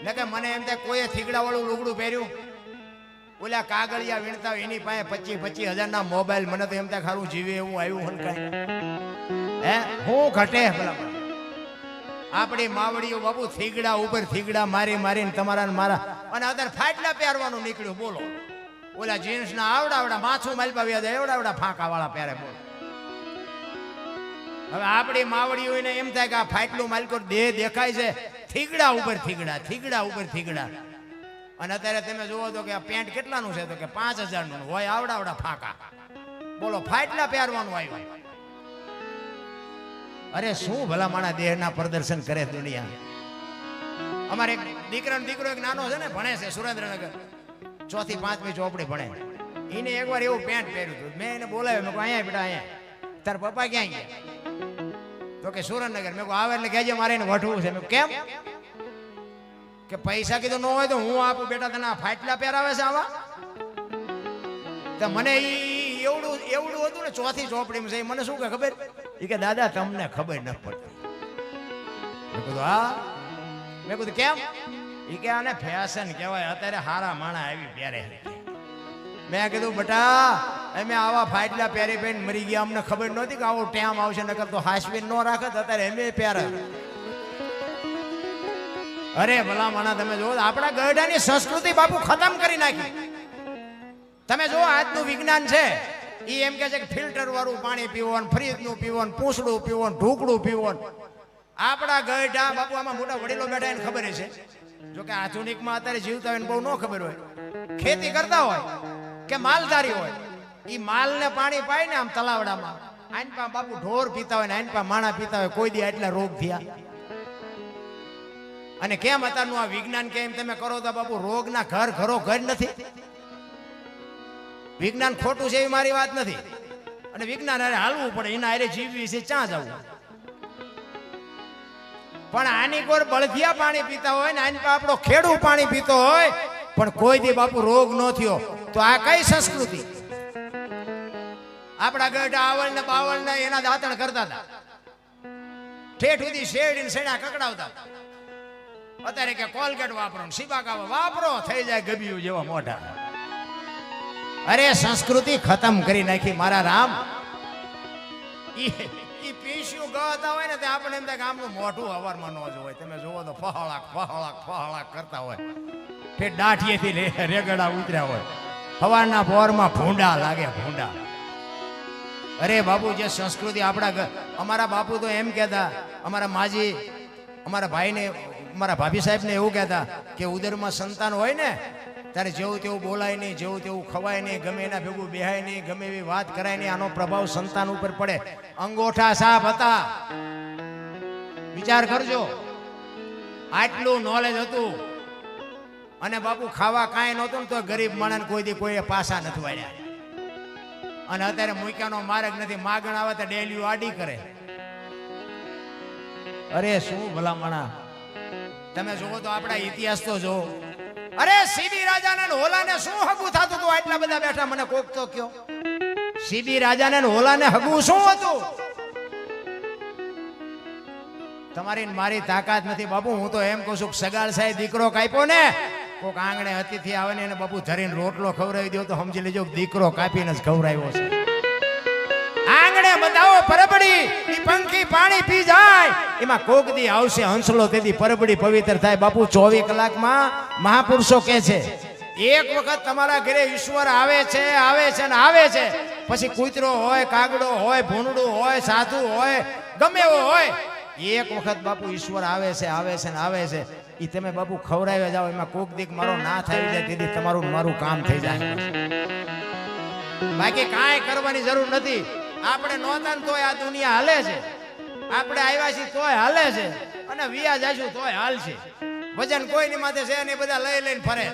ને કે મને એમ થાય કોઈએ થીગડા વાળું લુગડું પહેર્યું, ઓલા કાગળિયા વીણતા હોય એની પાસે 25,000 ના મોબાઈલ. મને તો એમ થાય ખારું જીવે એવું આવ્યું હનકાય હે હું ઘટે ભલા. આપણી માવડીઓ બાપુ થીગડા ઉપર થીગડા મારી મારીને તમારા ને મારા અને અત્યારે ફાટલા પહેરવાનું નીકળ્યું. બોલો ઓલા જીન્સ ના આવડા માથું માલપાવ્યા જાય એવડા ફાંકા વાળા પહેરે. બોલો હવે આપણી માવડીઓને એમ થાય કે આ ફાટલું માલકો દેહ દેખાય છે. થીગડા ઉપર થીગડા, થીગડા ઉપર થીગડા. અને અત્યારે તમે જુઓ તો કે આ પેન્ટ કેટલાનું છે તો કે 5,000 નું હોય. આવડા ફાંકા. બોલો ફાટલા પહેરવાનું આવ્યું. અરે શું ભલા માણા દેહના પ્રદર્શન કરે દુનિયા. અમારે એક દીકરો એક નાનો છે ને ભણે છે સુરેન્દ્રનગર, 4th થી 5મી ચોપડી ભણે. એને એકવાર એવું પેન્ટ પહેર્યું હતું. મેં એને બોલાવ્યો, મેં કહ્યું અહીંયા બેટા અહીંયા તાર પપ્પા ક્યાં ગયા? તો કે સુરેન્દ્રનગર. મેં કહું આવે એટલે કહેજે મારે એને વઢવું છે. મેં કેમ? કે પૈસા કીધું ન હોય તો હું આપું બેટા, તને આ ફાટલા પહેરાવે છે આવા. તો મને એવડું હતું ને ચોથી ચોપડીમાં છે. મને શું કે ખબર? એ કે દાદા તમને ખબર ન પડતી. મેં કીધું હા. મેં કીધું કેમ? એ કે આને ફેશન કહેવાય, અત્યારે હારા માણા આવી પહેરે. મેં કીધું બેટા અમે આવા ફાટલા પહેરી પહેરીને મરી ગયા, અમને ખબર નહોતી કે આવો ટેમ આવશે, નકર તો હાસવીન ન રાખત. અત્યારે અમે પહેરે. અરે ભલા માણા તમે જો આપણા ગઢાની સંસ્કૃતિ બાપુ ખતમ કરી નાખી. તમે જો આજનું વિજ્ઞાન છે એ એમ કે છે કે ફિલ્ટર વાળું પાણી પીવો, ફ્રીજનું પીવો, પૂંછડું પીવો, ઢોકળું પીવો. આપણા ગઢા બાપુ આમાં મોટા વડીલો બેઠા એને ખબર છે. જો કે આધુનિકમાં અત્યારે જીવતા હોય ને બહુ ન ખબર હોય. ખેતી કરતા હોય કે માલધારી હોય, એ માલને પાણી પાય ને આમ તલાવડામાં, આઈન પા બાપુ ઢોર પીતા હોય ને આઈન પા માણા પીતા હોય. કોઈ દી એટલા રોગ થયા? અને કેમ અત્યારનું આ વિજ્ઞાન કેમ તમે કરો તો બાપુ રોગના ઘર નથી. વિજ્ઞાન ખોટું છે એવી મારી વાત નથી, અને વિજ્ઞાન હારે હાલવું પડે, એના હારે જીવવી છે ક્યાં જવું. પણ આની કોઈ બળદિયા પાણી પીતા હોય ને આની પર આપણો ખેડૂ પાણી પીતો હોય, પણ કોઈ દી બાપુ રોગ ન થયો. તો આ કઈ સંસ્કૃતિ? આપણા ગઢા આવળ ને બાવળ ને એના દાંતણ કરતા હતા, ઠેઠ સુધી શેડીને શેડા કકડાવતા. અત્યારે કે કોલગેટ વાપરો, સીબાકા વાપરો, થઈ જાય ગબિયું જેવા મોઢા. અરે સંસ્કૃતિ ખતમ કરી નાખી મારા રામ. ઈ પીસ્યું ગતા હોય ને તે આપણે એમ થાય કે આમનું મોઢું હવારમાં ન જ હોય. તમે જોવો તો ફહળાક કરતા હોય, તે દાઠીએથી રેગડા ઉતર્યા હોય, હવારના પોરમાં ભૂંડા લાગે, ભૂંડા. અરે બાપુ જે સંસ્કૃતિ આપણા અમારા બાપુ તો એમ કહેતા, અમારા માજી અમારા ભાઈને અમારા ભાભી સાહેબને એવું કહેતા કે ઉદરમાં સંતાન હોય ને ત્યારે જેવું તેવું બોલાય નહીં, જેવું તેવું ખવાય નહીં, ગમે એના ભેગું બેહાય નહીં, ગમે એવી વાત કરાય નહીં. આનો પ્રભાવ સંતાન ઉપર પડે. અંગોઠા સાફ હતા, વિચાર કરજો. આટલું નોલેજ હતું અને બાપુ ખાવા કાંઈ નહોતું ને તો ગરીબ માણસ કોઈ દી કોઈ પાસા નથી વાળ્યા. અને અત્યારે મૂક્યાનો માર્ગ નથી, માગણ આવે તો ડેલીઓ આડી કરે. અરે શું ભલા માણા. તમે જોવો તો આપણા ઇતિહાસ તો જો. અરે સીબી રાજાને હોલાને શું હગું થતું હતું? આટલા બધા બેઠા, મને કોક તો કયો. સીબી રાજાને હોલાને હગું શું હતું? તમારી મારી તાકાત નથી બાપુ. હું તો એમ કહું છું સગાળ સાહેબ દીકરો કાપ્યો ને, કોક આંગણે અતિથિ આવે ને એને બાપુ ધરીને રોટલો ખવડાવી દો તો સમજી લેજો દીકરો કાપીને જ ખવડાવ્યો છે. આંગણે બતાવો પરબડી, ઈ પંખી પાણી પી જાય, એમાં કોક દી આવશે હંસલો, તેથી પરબડી પવિત્ર થાય. બાપુ 24 કલાકમાં મહાપુરુષો કહે છે એક વખત તમારા ઘરે ઈશ્વર આવે છે ને આવે છે. પછી કૂતરો હોય, કાગડો હોય, ભૂંડું હોય, સાધુ હોય, ગમે એવો હોય, એક વખત બાપુ ઈશ્વર આવે છે. ઈ તમે બાપુ ખવડાવ્યા જાઓ, એમાં કોક દીક મારો ના થઈ જાય તેથી તમારું મારું કામ થઈ જાય. બાકી કાંઈ કરવાની જરૂર નથી. આપણે નહોતા ને તોય આ દુનિયા હાલે છે, આપણે આવ્યા છીએ તોય હાલે છે, અને વિયા જઈશું તોય હાલશે. વજન કોઈની માથે છે નહીં, બધા લઈને ફરે.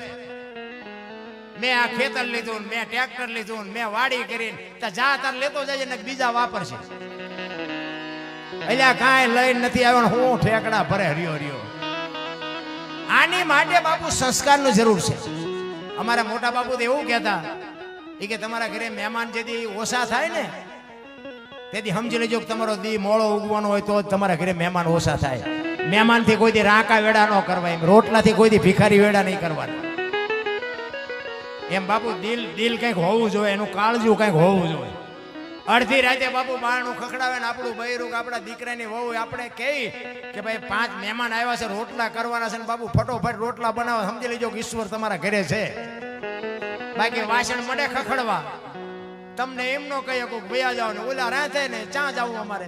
મેં આ ખેતર લીધું, મેં ટ્રેક્ટર લીધું, મેં વાડી કરીને જા તાર લેતો જાય ને બીજા વાપરશે. એટલે કાંઈ લઈને નથી આવ્યો, હું ઠેકડા ભરે રહ્યો. આની માટે બાપુ સંસ્કારની જરૂર છે. અમારા મોટા બાપુ તો એવું કહેતા કે તમારા ઘરે મહેમાન જેથી ઓછા થાય ને તેથી સમજી લેજો કે તમારો દી મોળો ઉગવાનો હોય તો જ તમારા ઘરે મહેમાન ઓછા થાય. મહેમાનથી કોઈ દી રાંકા વેડા ન કરવા, એમ રોટલાથી કોઈ દી ભિખારી વેડા નહીં કરવાના. એમ બાપુ દિલ કંઈક હોવું જોઈએ, એનું કાળજું કંઈક હોવું જોઈએ. અડધી રાતે બાપુ બારણું ખખડાવે ને આપણું બૈરું આપણા દીકરાની વહુ આપણે કહી કે ભાઈ 5 મહેમાન આવ્યા છે, રોટલા કરવાના છે, ને બાપુ ફટોફટ રોટલા બનાવો. સમજી લેજો કે ઈશ્વર તમારા ઘરે છે. બાકી વાસણ મળે ખખડવા, તમને એમ નો કહી શકો ભયા જાવ ને ઓલા રાતે ને ચા જવું અમારે.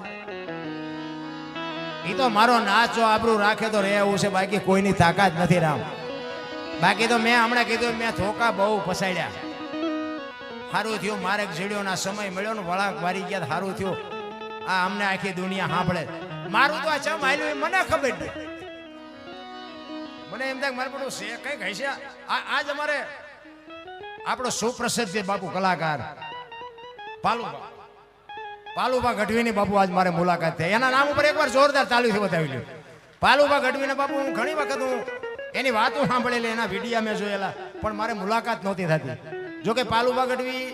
એ તો મારો નાચ જો આબરૂ રાખે તો રહેવું છે, બાકી કોઈની તાકાત નથી રામ. બાકી તો મેં હમણાં કીધું મેં ધોકા બહુ ફસાડ્યા. સારું થયું મારે જીડ્યોના સમય મળ્યો ને, વળાક વારી ગયા, સારું થયું. આ અમને આખી દુનિયા સાંભળે. મારું તો આ ચમ હાલ્યું મને ખબર નહીં. મને એમ થાય મારે બધું છે કઈક હશે. આજ અમારે આપણો સુપ્રસિદ્ધ બાપુ કલાકાર પાલુબા પાલુભા ગઢવીની બાપુ આજ મારે મુલાકાત થઈ. એના નામ ઉપર એકવાર જોરદાર તાલીથી બતાવી લ્યો. પાલુભા ગઢવીને બાપુ હું ઘણી વખત હું એની વાતો સાંભળેલી, એના વિડીયા મેં જોયેલા, પણ મારે મુલાકાત નહોતી થતી. જોકે પાલુભા ગઢવી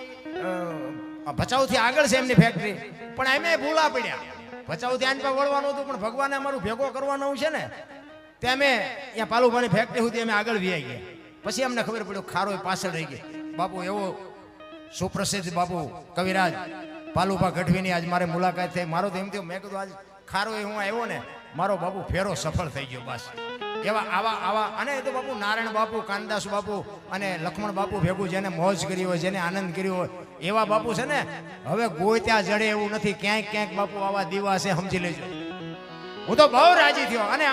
ભચાઉથી આગળ છે એમની ફેક્ટરી, પણ એમે ભૂલા પડ્યા. ભચાઉથી આન પર વળવાનું હતું, પણ ભગવાને અમારું ભેગો કરવાનું છે ને, તે અમે અહીંયા પાલુભાની ફેક્ટરી સુધી અમે આગળ વી ગયા. પછી અમને ખબર પડ્યું ખારો પાછળ રહી ગઈ. બાપુ એવો સુપ્રસિદ્ધ બાપુ કવિરાજ પાલુભા ગઢવીની આજ મારે મુલાકાત થઈ. મારો તો એમ થયું, મેં કીધું આજ ખારો હું આવ્યો ને, મારો બાપુ ફેરો સફળ થઈ ગયો. બસ એવા આવા અને એ તો બાપુ નારાયણ બાપુ, કાનદાસ બાપુ અને લક્ષ્મણ બાપુ ભેગું જેને મોજ કરી હોય, જેને આનંદ કર્યો હોય, એવા બાપુ છે ને હવે ગોય ત્યાં જડે એવું નથી. ક્યાંક ક્યાંક બાપુ આવા દીવા છે, સમજી લેજો. હું તો બહુ રાજી થયો. અને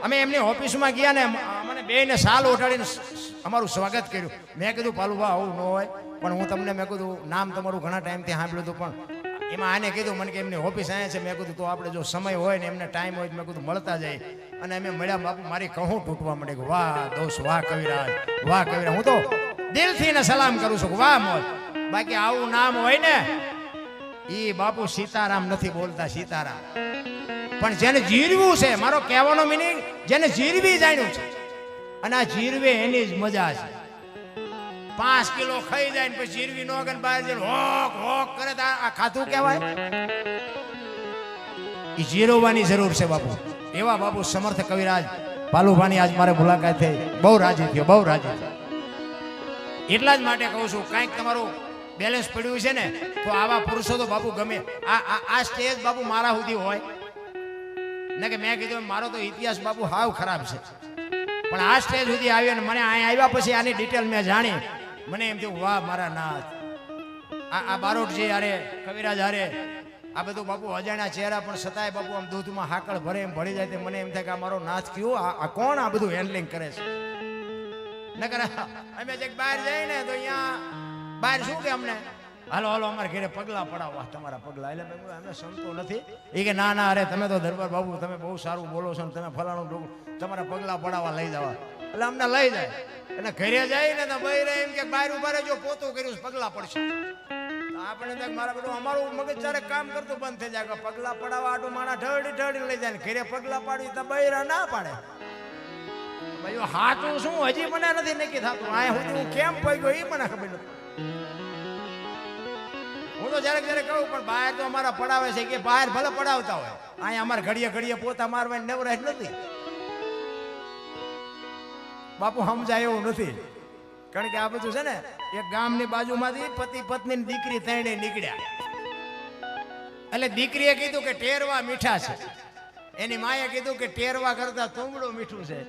અમે એમની ઓફિસમાં ગયા ને મને બેયને સાલ ઓઢાડીને અમારું સ્વાગત કર્યું. મેં કીધું પાલુભા આવું ન હોય, પણ હું તમને મેં કીધું નામ તમારું ઘણા ટાઈમથી સાંભળ્યું હતું, પણ એમાં આને કીધું મને કે એમની ઓફિસ અહીંયા છે. મેં કીધું તો આપણે જો સમય હોય ને એમને ટાઈમ હોય, મેં કીધું મળતા જાય. અને અમે મળ્યા બાપુ, મારી કહું તૂટવા માંડે કે વાહ દોસ્ત, વાહ કવિરાજ, વાહ કવિરાજ. હું તો દિલથી ને સલામ કરું છું, વાહ મોજ. બાકી આવું નામ હોય ને ઈ બાપુ સીતારામ નથી બોલતા, સીતારામ. પણ જેને જીરવું છે, મારો કહેવાનો મિનિંગ જેને જીરવી જાણ્યું છે, અને આ જીરવે એની જ મજા છે. 5 કિલો ખાઈ જાય ને પછી જીરવી નો ગન બહાર જઈને હોક હોક કરે તો આ ખાતું કહેવાય? ઈ જીરવવાની જરૂર છે બાપુ. એવા બાપુ સમર્થ કવિરાજ પાલુભાની આજ મારે મુલાકાત થઈ. બહુ રાજી થયો, બહુ રાજી થયો. એટલા જ માટે કહું છું, કાંઈક તમારું બેલેન્સ પડ્યું છે ને તો આવા પુરુષો તો બાપુ ગમે. આ સ્ટેજ બાપુ મારા સુધી હોય ને, કે મેં કીધું મારો તો ઇતિહાસ બાપુ હાવ ખરાબ છે, પણ આ સ્ટેજ સુધી આવ્યો ને મને અહીંયા આવ્યા પછી આની ડિટેલ મેં જાણી. મને એમ થયું વાહ મારા નાથ, આ બારોટજી હારે, કવિરાજ હારે, આ બધું બાપુ અજાણ્યા ચહેરા, પણ છતાંય બાપુ આમ દૂધમાં હાકળ ભરે એમ ભળી જાય. મને એમ થાય કે આ મારો નાથ કયો, આ કોણ આ બધું હેન્ડલિંગ કરે છે? નકર અમે જે બહાર જઈએ ને તો અહીંયા બહાર શું કે અમને હાલો હાલો અમારે ઘરે પગલા પડાવવા, તમારા પગલા. એટલે અમે સંતો નથી. એ કે ના ના, અરે તમે તો દરબાર બાબુ તમે બહુ સારું બોલો છો ને તમે ફલાણું તમારા પગલા પડાવવા લઈ જવા. એટલે અમને લઈ જાય. અને ઘરે જાય ને તો બહાર એમ કે બહાર ઉભા રહેજો, પોતું કર્યું પગલા પડશે. આપણે મારા બધું અમારું મગજ ચારે કામ કરતું બંધ થઈ જાય. પગલા પડાવવા આટું માણા ઢળી લઈ જાય, ઘરે પગલા પાડવી તો બૈરા ના પાડે. ભાઈ હાથું શું હજી મને નથી નક્કી થતું. આ હું કેમ પગ્યો એ મને ખબર નથી. હું તો જયારે કહું પણ બહાર તો અમારા પડાવે છે, કે બહાર ભલે પડાવતા હોય, અહીંયા અમારે ઘડીએ પોતા મારવાની નવરાશ નથી બાપુ. સમજાય એવું નથી. કારણ કે આ બધું છે ને એક ગામની બાજુમાંથી પતિ પત્ની ની દીકરી ત્રણે નીકળ્યા. એટલે દીકરીએ કીધું કે ટેરવા મીઠા છે, એની માએ કીધું કે ટેરવા કરતા તુંબડું મીઠું છે,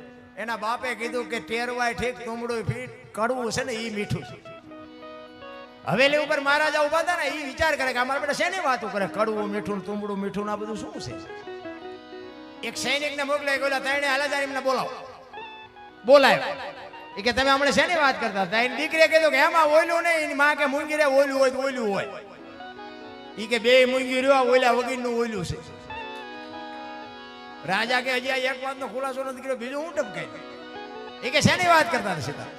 એના બાપે કીધું કે ટેરવાય ઠીક તુંબડું કડવું છે ને એ મીઠું છે. હવેલી ઉપર મહારાજા ઉભા હતા ને, એ વિચાર કરે કે અમારા બેટા શેની વાતો કરે, કડવું મીઠું તુંબડું મીઠું આ બધું શું છે? એક સૈનિક ને મોકલે, ગયેલા ત્રણે હાલાજાર એમને બોલાય એ કે તમે હમણાં શેની વાત કરતા હતા? એની દીકરીએ કીધું કે એમાં ઓયલું નહીં. એની માં કે મૂંગી રે ઓયલું હોય તો ઓયલું હોય. એ કે બે મૂંગી રહ્યો, ઓયલા વગીરનું ઓયલું છે. રાજા કે હજી આ એક વાતનો ખુલાસો નથી કર્યો, બીજું હું ટપકાય. એ કે શેની વાત કરતા હતા સીતા?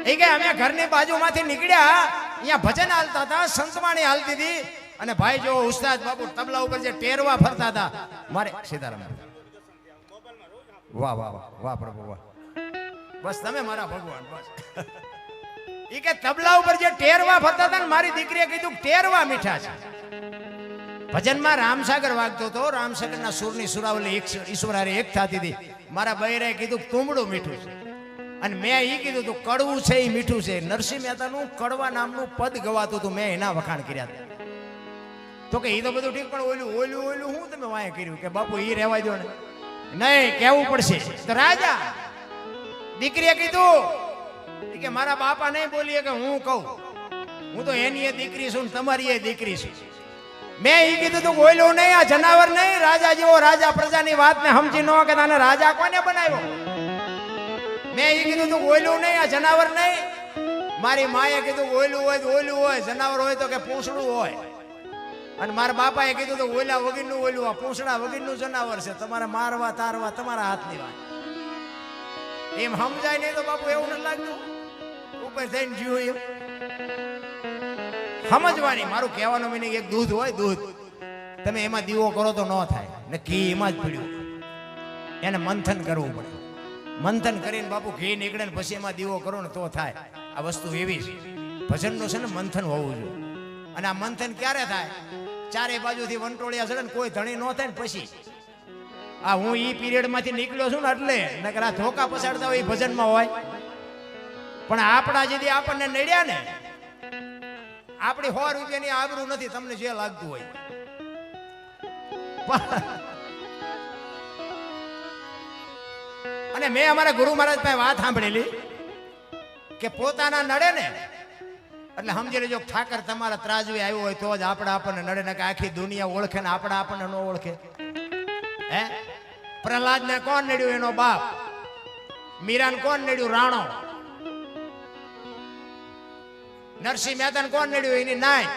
એ કે અમે ઘરની બાજુમાંથી નીકળ્યા, અહીંયા ભજન હાલતા હતા, સંતવાણી હાલતી હતી, અને ભાઈ જો ઉસ્તાદ બાપુ તબલા ઉપર જે ટેરવા ફરતા હતા. મારે સીતારામ, વાહ વાહ વાહ વાહ પ્રભુ વાહ, બસ તમે મારા ભગવાન બસ. એ કે તબલા ઉપર જે ટેરવા ફરતા હતા ને, મારી દીકરીએ કીધું ટેરવા મીઠા છે. ભજનમાં રામસાગર વાગતો હતો, રામસાગરના સુરની સુરાવલી ઈશ્વરારે એક થતી હતી. મારા બૈરાએ કીધું તુંબડું મીઠું છે, અને મેં એ કીધું તું કડવું છે એ મીઠું છે. નરસિંહ મહેતાનું કડવા નામનું પદ ગવાતું હતું, મેં એના વખાણ કર્યા હતા. તો કે એ તો બધું ઠીક, પણ ઓયલું હું તમે વાંય કર્યું કે બાપુ એ રહેવા દો ને, નહીં કેવું પડશે. તો રાજા દીકરીએ કીધું કે મારા બાપા નહીં બોલીએ કે હું કહું, હું તો એની એ દીકરી છું, તમારી એ દીકરી છું. મેં એ કીધું તું ઓયલું નહીં, આ જનાવર નહીં. રાજા જેવો રાજા પ્રજાની વાતને સમજી ન કે તને રાજા કોને બનાવ્યો? મેં એ કીધું તું ઓયલું નહીં, આ જનાવર નહીં. મારી માએ કીધું ઓયલું હોય તો ઓયલું હોય, જનાવર હોય તો કે પૂંછડું હોય. અને મારા બાપાએ કીધું તો ઓયલા વગીરનું ઓયલું, આ પૂંછડા વગીરનું જનાવર છે. તમારે મારવા તારવા તમારા હાથની વાત. એમ સમજાય નહીં તો બાપુ એવું નથી લાગતું ઉપર થઈને જીવ એમ. સમજવાની. મારું કહેવાનો મિનિંગ એક દૂધ હોય, દૂધ તમે એમાં દીવો કરો તો ન થાય ને ઘી એમાં જ પીડ્યું, એને મંથન કરવું પડે. મંથન કરીને બાપુ ઘી નીકળે ને પછી એમાં દીવો કરો ને તો થાય. આ વસ્તુ એવી છે, ભજનનું છે ને મંથન હોવું જોઈએ. અને આ મંથન ક્યારે થાય? ચારે બાજુથી વંટોળિયા ચડે ને કોઈ ધણી ન થાય ને પછી. આ હું ઈ પીરિયડ માંથી નીકળ્યો છું ને એટલે નકર આ ધોકા પસાડતા હોય એ ભજનમાં હોય. પણ આપણા જેથી આપણને નડ્યા ને, આપણી 100 રૂપિયાની આબરૂ નથી, તમને જે લાગતું હોય. અને મેં અમારા ગુરુ મહારાજ પાસે વાત સાંભળેલી કે પોતાના નડે ને એટલે સમજી લેજો ઠાકર તમારા ત્રાજવે આવ્યો હોય તો જ આપણને નડે, ને કે આખી દુનિયા ઓળખે ને આપણને ન ઓળખે. હે, પ્રહલાદ ને કોણ નડ્યું? એનો બાપ. મીરાને કોણ નડ્યું? રાણો. નરસિંહ મહેતાને કોણ નડ્યું? એની નાય.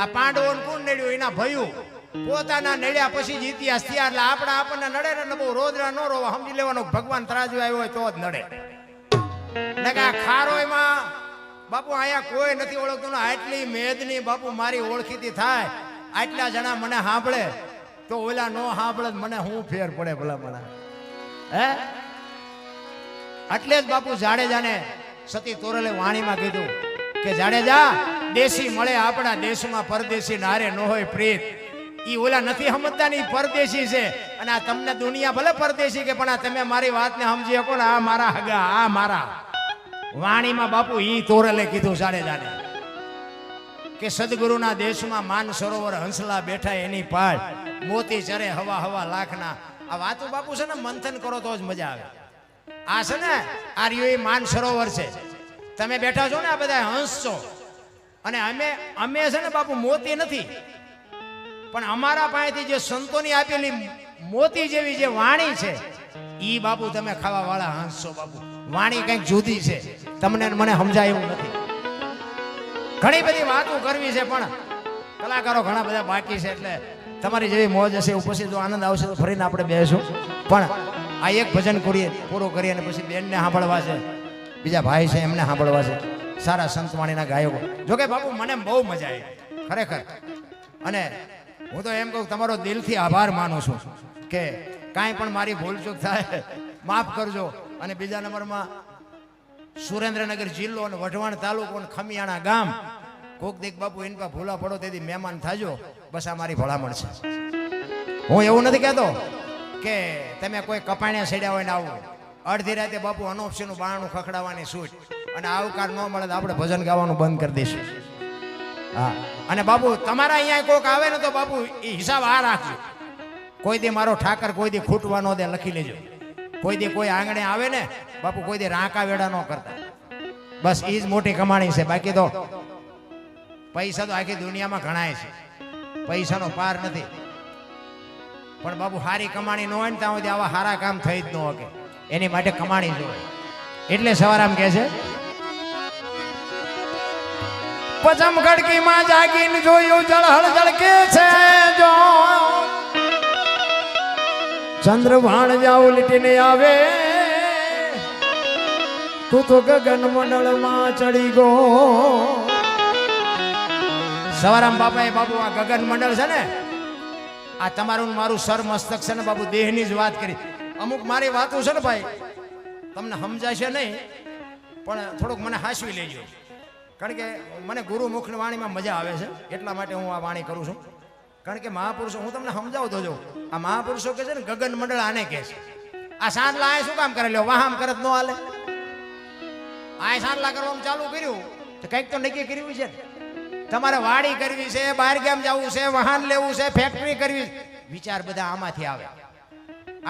આ પાંડવોને કોણ નડ્યું? એના ભયું. પોતાના નડ્યા પછી જ ઇતિહાસ થયા. એટલે આપણને નડે ને બહુ રોદરા ન રોવા, સમજી લેવાનું ભગવાન ત્રાજવે આવ્યો હોય તો જ નડે. ને કે આ ખારોયમાં બાપુ અહીંયા કોઈ નથી ઓળખતું ને આટલી મેદની બાપુ મારી ઓળખીતી થાય, આટલા જણા મને સાંભળે તો ઓલા નો સાંભળે મને શું ફેર પડે ભલા મને? હે, એટલે જ બાપુ જાડેજાને સતી તોરલે વાણીમાં કીધું કે જાડેજા દેશી મળે આપણા દેશમાં, પરદેશી નારે ન હોય પ્રીત. ઈ ઓલા નથી સમજતા ને પરદેશી છે. અને આ તમને દુનિયા ભલે પરદેશી કે પણ આ તમે મારી વાતને સમજી શકો ને, આ મારા હગા, આ મારા. વાણીમાં બાપુ ઈ તોરલે કીધું જાડેજાને કે સદગુરુના દેશમાં માન સરોવર હંસલા બેઠા એની પાળ, મોતી ચરે હવા હવા લાખના. આ વાતો બાપુ છે ને મંથન કરો તો જ મજા આવે. આ છે ને આ રહ્યું એ માન સરોવર છે. તમે બેઠા છો ને આ બધા હંસ છો, અને અમે છે ને બાપુ મોતી નથી, પણ અમારા પાસેથી જે સંતોની આપેલી મોતી જેવી જે વાણી છે ઈ બાપુ તમે ખાવા વાળા હંસ છો. બાપુ વાણી કંઈક જુદી છે, તમને મને સમજાય એવું નથી. ઘણી બધી વાતો કરવી છે પણ કલાકારો ઘણા બધા બાકી છે, એટલે તમારી જેવી મોજ હશે એવું પછી જો આનંદ આવશે તો ફરીને આપણે બેસું. પણ આ એક ભજન પૂરું કરીએ અને પછી બેનને સાંભળવા છે, બીજા ભાઈ છે એમને સાંભળવા છે, સારા સંતવાણીના ગાયકો. જોકે બાપુ મને બહુ મજા આવી ખરેખર. અને હું તો એમ કહું તમારો દિલથી આભાર માનું છું કે કાંઈ પણ મારી ભૂલચૂક થાય માફ કરજો. અને બીજા નંબરમાં સુરેન્દ્રનગર જિલ્લો અને વઢવાણ તાલુકો અને ખમિયાણા ગામ, કોક દીક બાપુ એની પર ભૂલા પડો તેથી મહેમાન થાજો. બસ આ મારી ભલામણ છે. હું એવું નથી કહેતો કે તમે કોઈ કપાણ્યા સેડ્યા હોય ને આવું અડધી રાતે બાપુ અનોપસીનું બારણું ખખડાવવાની છૂટ અને આવકાર ન મળે તો આપણે ભજન ગાવાનું બંધ કરી દઈશું. હા, અને બાપુ તમારા અહીંયા કોઈક આવે ને તો બાપુ એ હિસાબ આ રાખજો. કોઈ દી મારો ઠાકર કોઈ દી ખૂટવા ન દે, લખી લેજો. કોઈ દી કોઈ આંગણે આવે ને બાપુ કોઈ દી રાંકા વેડા ન કરતા. બસ એ જ મોટી કમાણી છે. બાકી તો પૈસા તો આખી દુનિયામાં ઘણાય છે, પૈસાનો પાર નથી. પણ બાપુ સારી કમાણી ન હોય ને ત્યાં સુધી આવા સારા કામ થઈ જ ન શકે. એની માટે કમાણી જોઈએ. એટલે સવારામ કહે છે પચમ ખડકીમાં જાગીને જોયું જળહળ જળકે છે જો ચંદ્ર ભાણ જાવ લીટીને આવે તું તો ગગન મંડળમાં ચડી ગો. સવારામ બાપાએ બાપુ આ ગગન મંડળ છે ને આ તમારું મારું સર મસ્તક છે ને બાપુ, દેહની જ વાત કરી. અમુક મારી વાતો છે ને ભાઈ તમને સમજાશે નહીં, પણ થોડુંક મને હાંસવી લેજો. કારણ કે મને ગુરુમુખની વાણીમાં મજા આવે છે, એટલા માટે હું આ વાણી કરું છું. કારણ કે મહાપુરુષો હું તમને સમજાવતો જો આ મહાપુરુષો કે છે ને ગગન મંડળ આને કહે છે. આ સાંડલા આ શું કામ કરે લ્યો? વાહમ કરત ન હાલે. આ સાંડલા કરવાનું ચાલુ કર્યું તો કંઈક તો નક્કી કર્યું છે. તમારે વાડી કરવી છે, બહાર ગામ જવું છે, વાહન લેવું છે, ફેક્ટરી કરવી, વિચાર બધા આમાંથી આવે.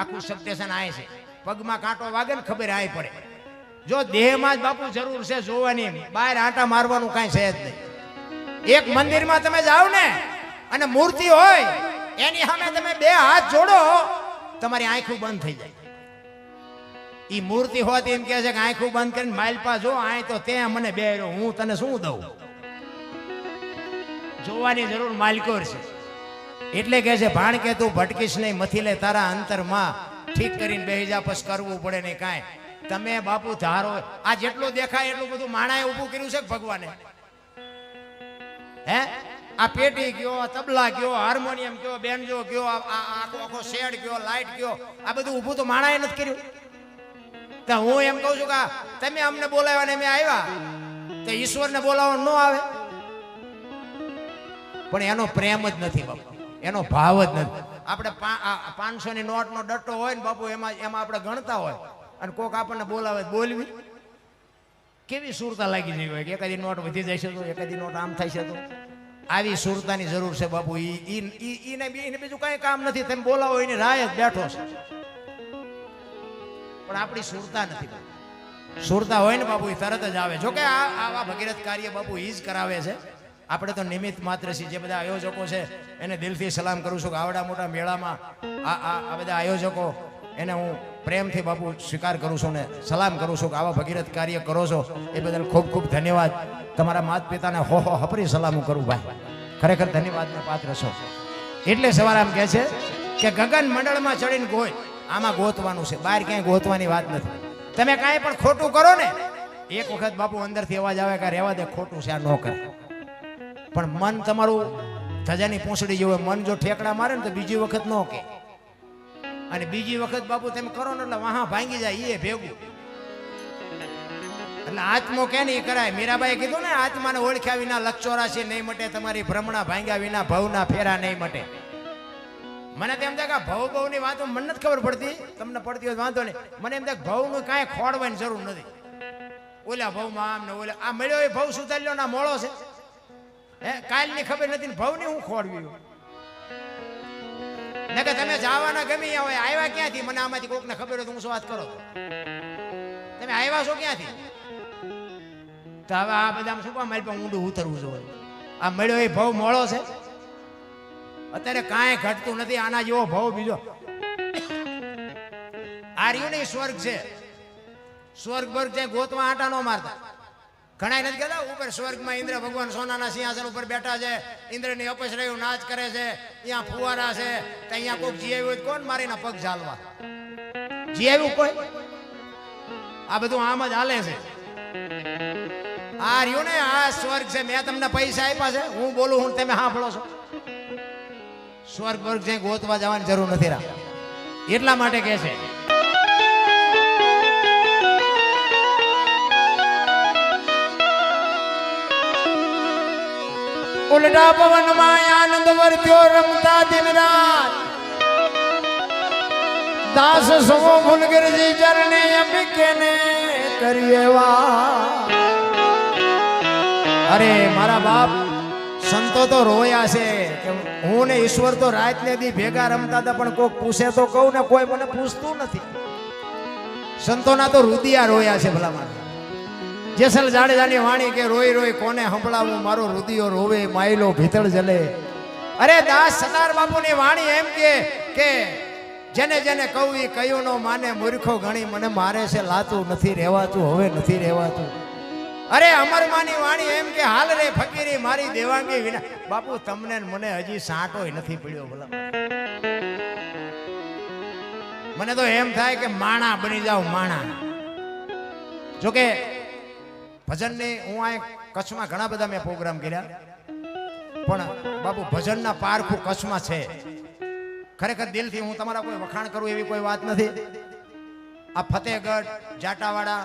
આખું સબસ્ટેશન આય છે, પગમાં કાંટો વાગે ને ખબર આય પડે. જો દેહમાં જ બાપુ જરૂર છે જોવાની, બહાર આંટા મારવાનું કાંઈ છે જ નહીં. એક મંદિરમાં તમે જાઓ ને અને મૂર્તિ હોય એની સામે તમે બે હાથ જોડો, તમારી આંખું બંધ થઈ જાય. ઈ મૂર્તિ હોત એમ કહે છે કે આંખું બંધ કરીને માલપા જો આય તો તે મને બે હું તને શું દઉં. જોવાની જરૂર માલિકોર છે. એટલે કહે છે ભાણ કે તું ભટકીશ નહીં, મથી લે તારા અંતરમાં, ઠીક કરીને બેહી જા, પછી કરવું પડે નહીં કાંઈ. તમે બાપુ ધારો આ જેટલું દેખાય એટલું બધું માણાએ ઊભું કર્યું છે ભગવાને. હે આ પેટી કયો, તબલા કયો, હાર્મોનિયમ કયો, બેન્જો કયો, આખો આખો શેડ કયો, લાઈટ કયો, આ બધું ઊભું તો માણાએ નથી કર્યું. તો હું એમ કહું છું કે તમે અમને બોલાવ્યા ને અમે આવ્યા, તો ઈશ્વરને બોલાવવા ન આવે? પણ એનો પ્રેમ જ નથી બાપુ, એનો ભાવ જ નથી. આપણે 500 ની નોટનો ડટ્ટો હોય ને બાપુ, એમાં આપણે ગણતા હોય અને કોક આપણને બોલાવે બોલવી કેવી સુરતા લાગી જઈ હોય કે એકાદી નોટ વધી જાય છે તો એકાદી નોટ આમ થાય છે તો આવી સુરતાની જરૂર છે બાપુ. એને બીજું કઈ કામ નથી, તમે બોલાવો એની રાહ જ બેઠો છે. પણ આપણી સુરતા નથી. સુરતા હોય ને બાપુ એ તરત જ આવે. જોકે આવા ભગીરથ કાર્ય બાપુ એ જ કરાવે છે. આપણે તો નિમિત્ત માત્ર છીએ. જે બધા આયોજકો છે એને દિલથી સલામ કરું છું કે આવડા મોટા મેળામાં આ બધા આયોજકો એને હું પ્રેમથી બાપુ સ્વીકાર કરું છું ને સલામ કરું છું કે આવા ભગીરથ કાર્ય કરો છો એ બદલ ખૂબ ખૂબ ધન્યવાદ. તમારા માત પિતાને હો હપરી સલામ કરું ભાઈ, ખરેખર ધન્યવાદને પાત્ર છો. એટલે સવારે આમ કહે છે કે ગગન મંડળમાં ચડીને ગોય, આમાં ગોતવાનું છે, બહાર ક્યાંય ગોતવાની વાત નથી. તમે કાંઈ પણ ખોટું કરો ને એક વખત બાપુ અંદરથી અવાજ આવે કે રહેવા દે, ખોટું છે આ ન કરે. પણ મન તમારું ધજાની પૂંછડી જેવું, મન જો ઠેકડા મારે ને તો બીજી વખત ન કે, અને બીજી વખત બાપુ તમે કરો ને એટલે વાહ ભાંગી જાય એ ભેગું. એટલે આત્મો કે નહીં કરાય. મીરાબાઈએ કીધું ને આત્માને ઓળખ્યા વિના લક્ષોરાશી નહીં મટે, તમારી ભ્રમણા ભાંગ્યા વિના ભવના ફેરા નહીં મટે. મને તેમ થાય કે ભવ ની વાતો મને નથી ખબર પડતી, તમને પડતી હોય વાંધો નહીં. મને એમ થાય ભવનું કાંઈ ખોડવાની જરૂર નથી. ઓલા ભવમાં આમ ને ઓલા આ મળ્યો એ ભવ સુધાર્યો ના મોળો છે. હે કાલની ખબર નથી ને ભવની હું ખોડવી ને કે તમે જવાના ગમે હોય. આવ્યા ક્યાંથી? મને આમાંથી કોકને ખબર હોય તો હું શું વાત કરો? તમે આવ્યા છો ક્યાંથી? તો હવે આ બધા શું કામ મારી પાસે ઊંડું ઉતરવું જોઈએ? આ મળ્યો એ ભવ મોળો છે. અત્યારે કાંઈ ઘટતું નથી. આના જેવો ભવ બીજો આ રહ્યું ને સ્વર્ગ છે. સ્વર્ગ વર્ગ છે ગોતવા આટા નો મારતા. ઘણા નથી કહેતા ઉપર સ્વર્ગમાં ઇન્દ્ર ભગવાન સોનાના સિંહાસન ઉપર બેઠા છે, ઇન્દ્રની અપસરાયું નાચ કરે છે, ત્યાં ફુવારા છે. અહીંયા કોઈક જી આવ્યું કોણ મારીના પગ ઝાલવા? જી આવ્યું કોઈ? આ બધું આમ જ હાલે છે. આ રહ્યું ને આ સ્વર્ગ છે. મેં તમને પૈસા આપ્યા છે, હું બોલું હું તમે સાંભળો છો. સ્વર્ગ વર્ગ છે ગોતવા જવાની જરૂર નથી રા. એટલા માટે કહે છે ઉલટા પવન માં આનંદ વર્ત્યો રમતા દિન રાત. દાસ સમો ફૂલગીરજી ચરણે અંબિકે ને કરીએ વાત. અરે મારા બાપ સંતો તો રોયા છે કે હું ને ઈશ્વર તો રાત ને દી ભેગા રમતા હતા, પણ કોઈ પૂછે તો કહું ને કોઈ મને પૂછતું નથી. સંતોના તો રુદિયા રોયા છે ભલામાં. જેસલ જાડેજાની વાણી કે રોઈ રોઈ કોને સંભળાવું, મારો રુદિયો રોવે માયલો ભીતળ જલે. અરે દાસ સદાર બાપુની વાણી એમ કે જેને જેને કહું એ કયું નો માને, મૂર્ખો ગણી મને મારે છે લાતું નથી રહેવાતું, હવે નથી રહેવાતું. અરે અમરમાની વાણી એમ કે હાલ રે ફકીરી મારી દેવાંગી વિના. બાપુ તમને મને હજી સાંટોય નથી પડ્યો ભલા. મને તો એમ થાય કે માણા બની જાવ માણા. જોકે ભજનની હું આ કચ્છમાં ઘણા બધા મેં પ્રોગ્રામ કર્યા, પણ બાપુ ભજનના પારખું કચ્છમાં છે. ખરેખર દિલથી હું તમારા કોઈ વખાણ કરું એવી કોઈ વાત નથી. આ ફતેહગઢ, જાટાવાડા,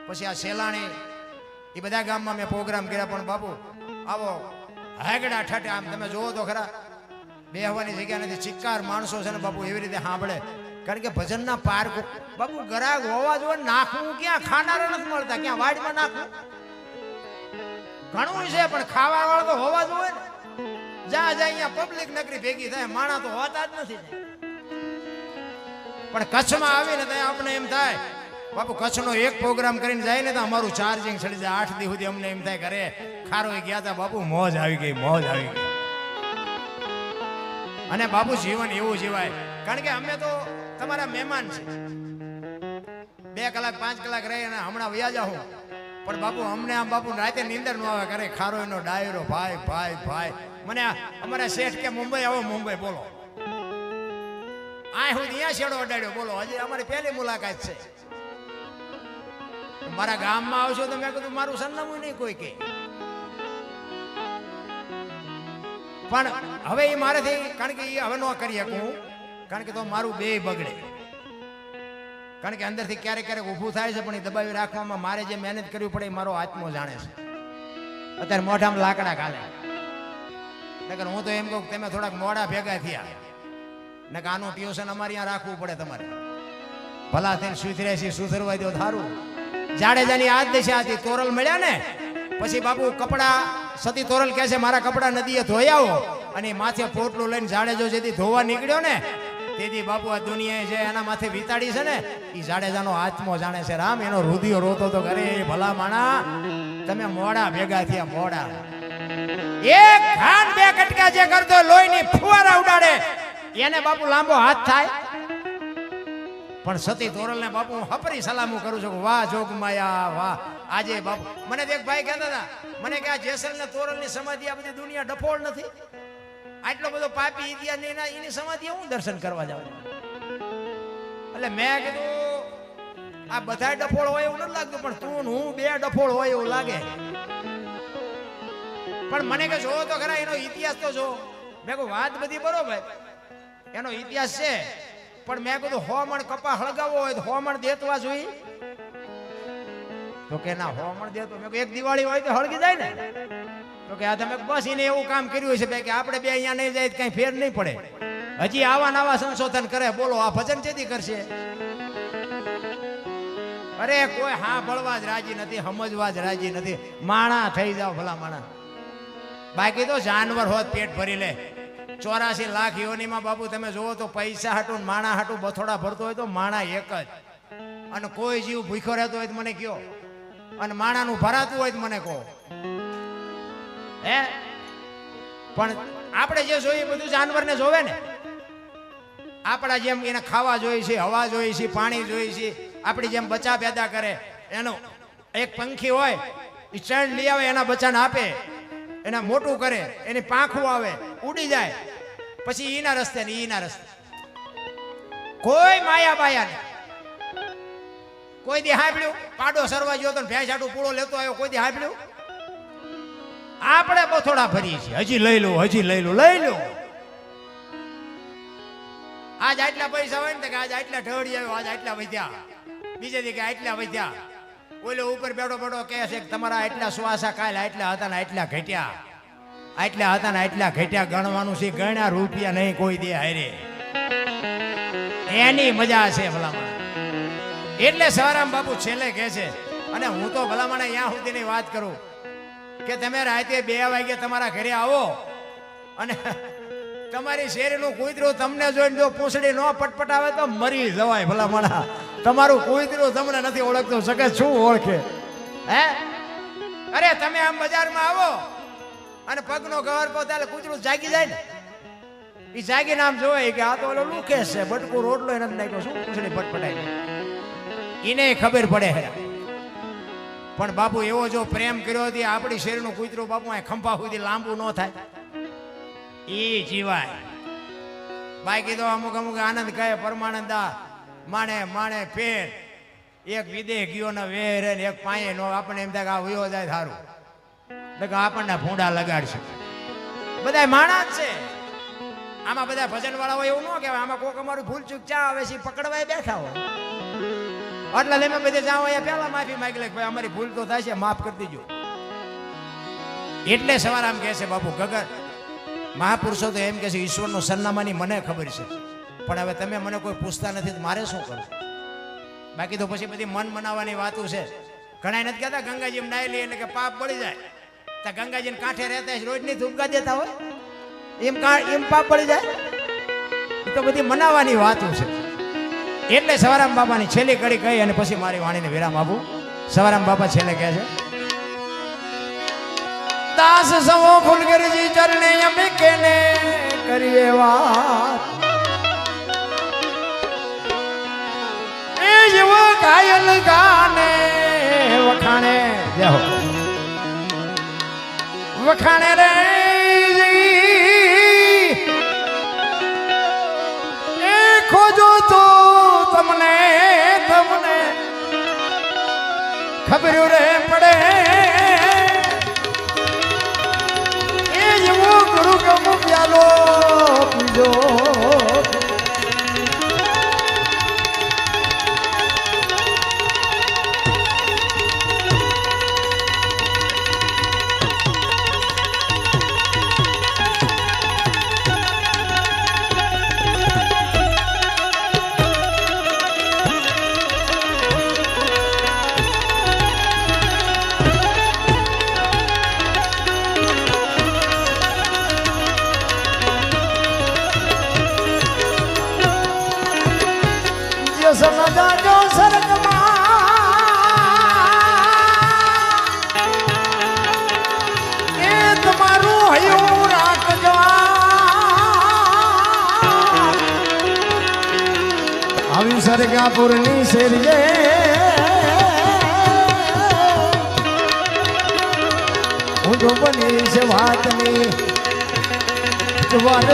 પછી આ સેલાણી, એ બધા ગામમાં મેં પ્રોગ્રામ કર્યા. પણ બાપુ આવો હેગડા ઠઠે આમ તમે જોવો તો ખરા, બેહવાની જગ્યા નથી. ચિક્કાર માણસો છે ને બાપુ એવી રીતે સાંભળે. કારણ કે ભજનના પાર્ક બાપુ ગરાગ હોવા જોઈએ. નાખવું ક્યાં? ખાનારા નથી મળતા. ક્યાં વાડમાં નાખવું? ઘણું છે પણ ખાવા વાળા તો હોવા જોઈએ ને. જ્યાં જ્યાં અહીંયા પબ્લિક નગરી ભેગી થાય, માણા તો હોતા જ નથી. પણ કચ્છમાં આવીને ત્યાં આપણે એમ થાય બાપુ કચ્છનો એક પ્રોગ્રામ કરીને જાય ને તો અમારું ચાર્જિંગ ચડી જાય. 8 દી સુધી અમને એમ થાય ઘરે ખારો ગયા હતા બાપુ, મોજ આવી ગઈ, મોજ આવી ગઈ. અને બાપુ જીવન એવું જીવાય. કારણ કે અમે તો તમારા મહેમાન છે. 2 કલાક 5 કલાક રહી અને હમણાં વયા જાઉં, પણ બાપુ અમને આમ બાપુ રાતે નીંદર ન આવે. કરે ખારો એનો ડાયરો ભાઈ ભાઈ ભાઈ. મને અમારા શેઠ કે મુંબઈ આવો, મુંબઈ બોલો. આ હું ત્યાં શેડો અડાડ્યો બોલો. હજી અમારી પહેલી મુલાકાત છે. મારા ગામમાં આવશો તો મેં કીધું મારું સરનામું નહીં કોઈ કે. પણ હવે એ મારેથી કારણ કે એ હવે ન કરી શકું કારણ કે તો મારું બે બગડે કારણ કે અંદરથી ક્યારેક ક્યારેક ઊભું થાય છે પણ એ દબાવી રાખવામાં મારે જે મહેનત કરવી પડે એ મારો આત્મો જાણે છે અત્યારે મોઢામાં લાકડા કાલે નકર હું તો એમ કહું તમે થોડાક મોડા ભેગા થયા નકર આનું ટ્યુશન અમારે અહીંયા રાખવું પડે તમારે ભલા થઈને સુધરે છે સુધરવા દો થારું જાડેજાની આજ દિશા હતી તોરલ મળ્યા ને પછી બાપુ કપડા સતી તોરલ કહે છે મારા કપડા નદીએ ધોઈ આવો અને માથે પોટલું લઈને જાડેજો જેથી ધોવા નીકળ્યો ને તેથી બાપુ આ દુનિયાએ જે એના માથે વિતાડી છે ને એ જાડેજાનો આત્મો જાણે છે રામ એનો રુધિયો રોતો તો કરે ભલા માણા તમે મોડા ભેગા થયા મોડા એક ખાન બે કટકા જે કરતો લોહીની ફુવારા ઉડાડે એને બાપુ લાંબો હાથ થાય પણ સતી તોરલને બાપુ હું હપરી સલામું કરું છું વાહ જોગમાયા વાહ આજે બાપુ મને એક ભાઈ કહેતા હતા મને કે આ જેસલ ને તોરલ ની સમાધિ આ બધી દુનિયા ડફોળ નથી આટલો બધો પાપી ઇતિહાસ નહીં એની સમાધિ હું દર્શન કરવા જાઉં એટલે મેં કીધું આ બધા ડફોળ હોય એવું નથી લાગતું પણ તું હું બે ડફોળ હોય એવું લાગે પણ મને કે જોવો તો ખરા એનો ઇતિહાસ તો જો મેં કહું વાત બધી બરોબર એનો ઇતિહાસ છે પણ મેં કીધું 100 મણ કપા હળગાવો હોય તો 100 મણ દેતવા જોઈએ તો કે ના 100 મણ દેતો મેં એક દિવાળી હોય તો હળગી જાય ને તો કે આ તમે બસ એને એવું કામ કર્યું છે કે આપણે બે અહીંયા નહીં જાય કઈ ફેર નહીં પડે હજી આવા નવા સંશોધન કરે બોલો આ ભજન ચેતી કરશે અરે કોઈ હા બળવા જ રાજી નથી સમજવા જ રાજી નથી માણા થઈ જાવ ભલા માણા બાકી તો જાનવર હોત પેટ ભરી લે 84 લાખ યોનીમાં બાપુ તમે જોવો તો પૈસા હાટું માણા હાટું બથોડા ભરતો હોય તો માણા એક જ અને કોઈ જીવ ભૂખ્યો રહેતો હોય તો મને કયો અને માણાનું ભરાતું હોય તો મને કહો હે પણ આપણે જે જોઈએ બધું જાનવરને જોવે ને આપણા જેમ એને ખાવા જોઈએ છે હવા જોઈએ છે પાણી જોઈએ છે આપણી જેમ બચ્ચા પેદા કરે એનો એક પંખી હોય એ ચણ લઈ આવે એના બચ્ચાને આપે એને મોટું કરે એની પાંખું આવે ઉડી જાય પછી એના રસ્તે ને એના રસ્તે કોઈ માયા બાયા નહીં કોઈ દી હાંભળ્યું પાડો સરવા ગયો તો ભેંસ આટું પૂળો લેતો આવ્યો કોઈ દી હાંભળ્યું આપણે બથોડા ભરીએ છીએ હજી લઈ લો લઈ લો આજ આટલા પૈસા હોય ને કે આજ આટલા ઢળી આવ્યો આજ આટલા વધ્યા બીજે દી કે આટલા વધ્યા ઓલો ઉપર બેઠો બેઠો કહે છે કે તમારા આટલા શ્વાસા કાલ આટલા હતા ને આટલા ઘટ્યા ગણવાનું છે ગણ્યા રૂપિયા નહીં કોઈ દે હારે એની મજા છે ભલામણ એટલે સવારામ બાપુ છેલ્લે કહે છે અને હું તો ભલામણ અહીંયા સુધીની વાત કરું કે તમે રાતે 2 વાગે તમારા ઘરે આવો અને તમારી શેરીનું કૂતરું તમને જોઈને જો પૂંછડી નો પટપટાવે તો મરી જવાય ભલામણ તમારું કૂતરું તમને નથી ઓળખતો શકે શું ઓળખે હે અરે તમે આમ બજારમાં આવો અને પગનો ગવર પોતાલે કૂતરું જાગી જાય ને એ જાગીને આમ જોવે કે આ તો ઓલો લુકેશ છે બટકું રોટલો એને નાખ્યો શું પૂંછડી પટપટાય એને ખબર પડે હે પણ બાપુ એવો જો પ્રેમ કર્યો હતી આપણી શેરીનું કૂતરું બાપુ આ ખંભા સુધી લાંબુ ન થાય એ જીવાય બાકી તો અમુક આનંદ કહે પરમાનંદા માણે ફેર એક વિદેહ ગયો ને વેર ને એક પાયે નો આપણે એમ થાય કે આ વયો જાય સારું એટલે આપણને ભૂંડા લગાડશે બધા માણા જ છે આમાં બધા ભજન વાળા હોય એવું ન કહેવાય આમાં કોક અમારું ભૂલ ચૂક ચા આવે છે પકડવાય બેઠા હોય એટલે તમે બધે જાઓ અહીંયા પેલા માફી માંગી લે ભાઈ અમારી ભૂલ તો થાય છે માફ કરી દેજો એટલે સવાર આમ કહે છે બાપુ ગગન મહાપુરુષો તો એમ કે છે ઈશ્વરનું સરનામાની મને ખબર છે પણ હવે તમે મને કોઈ પૂછતા નથી તો મારે શું કરવું બાકી તો પછી બધી મન મનાવવાની વાતો છે ઘણા નથી કહેતા ગંગાજી નાઈ લઈએ એટલે કે પાપ બળી જાય તો ગંગાજીને કાંઠે રહેતા રોજ ની ધૂપકા દેતા હોય એમ પાપ બળી જાય એ તો બધી મનાવવાની વાતો છે એટલે સવારામ બાપાની છેલ્લી કડી કહી અને પછી મારી વાણીને વિરામ આપું સવારામ બાપા છેલ્લે કહે છે દાસ સવો ફૂલગરજી ચરણે અંબિકે ને કરીએ વાત એ જેવો કાયલ ગાને વખાણે જય હો વખાણે રે એ ખોજો તો તમને ખબર રે પડે એ જેવો ગુરુ ગમુક સરગાપુરની શેરીએ હું તો બનીશ વાતની જુવાન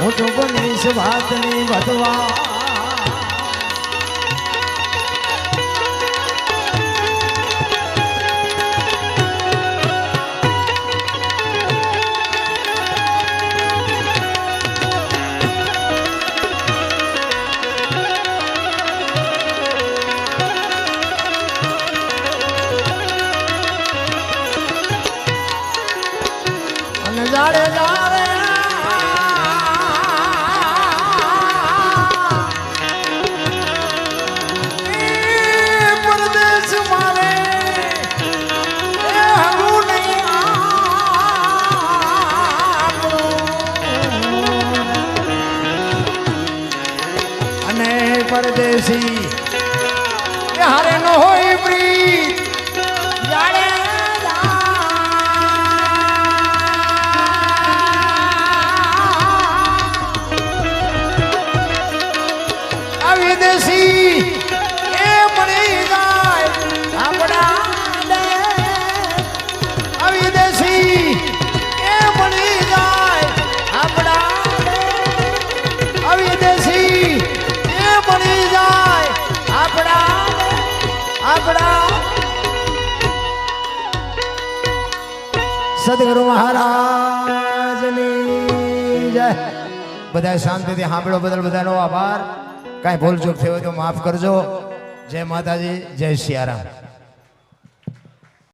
હું તો બનીશ વાતની વધવા જાડે જાડે પરદેશ મારે હરું નહીં અને પરદેશી હારે ન હોય પ્રીત જાડે વિદેશી એ મળી જાય આપણા વિદેશી એ મળી જાય આપણા વિદેશી એ મળી જાય આપણા સદગુરુ મહારાજની જય. બધા શાંતિથી સાંભળો બદલ બધાનો આભાર. કાંઈ ભૂલ ચૂક થઈ હોય તો માફ કરજો. જય માતાજી, જય સિયારામ.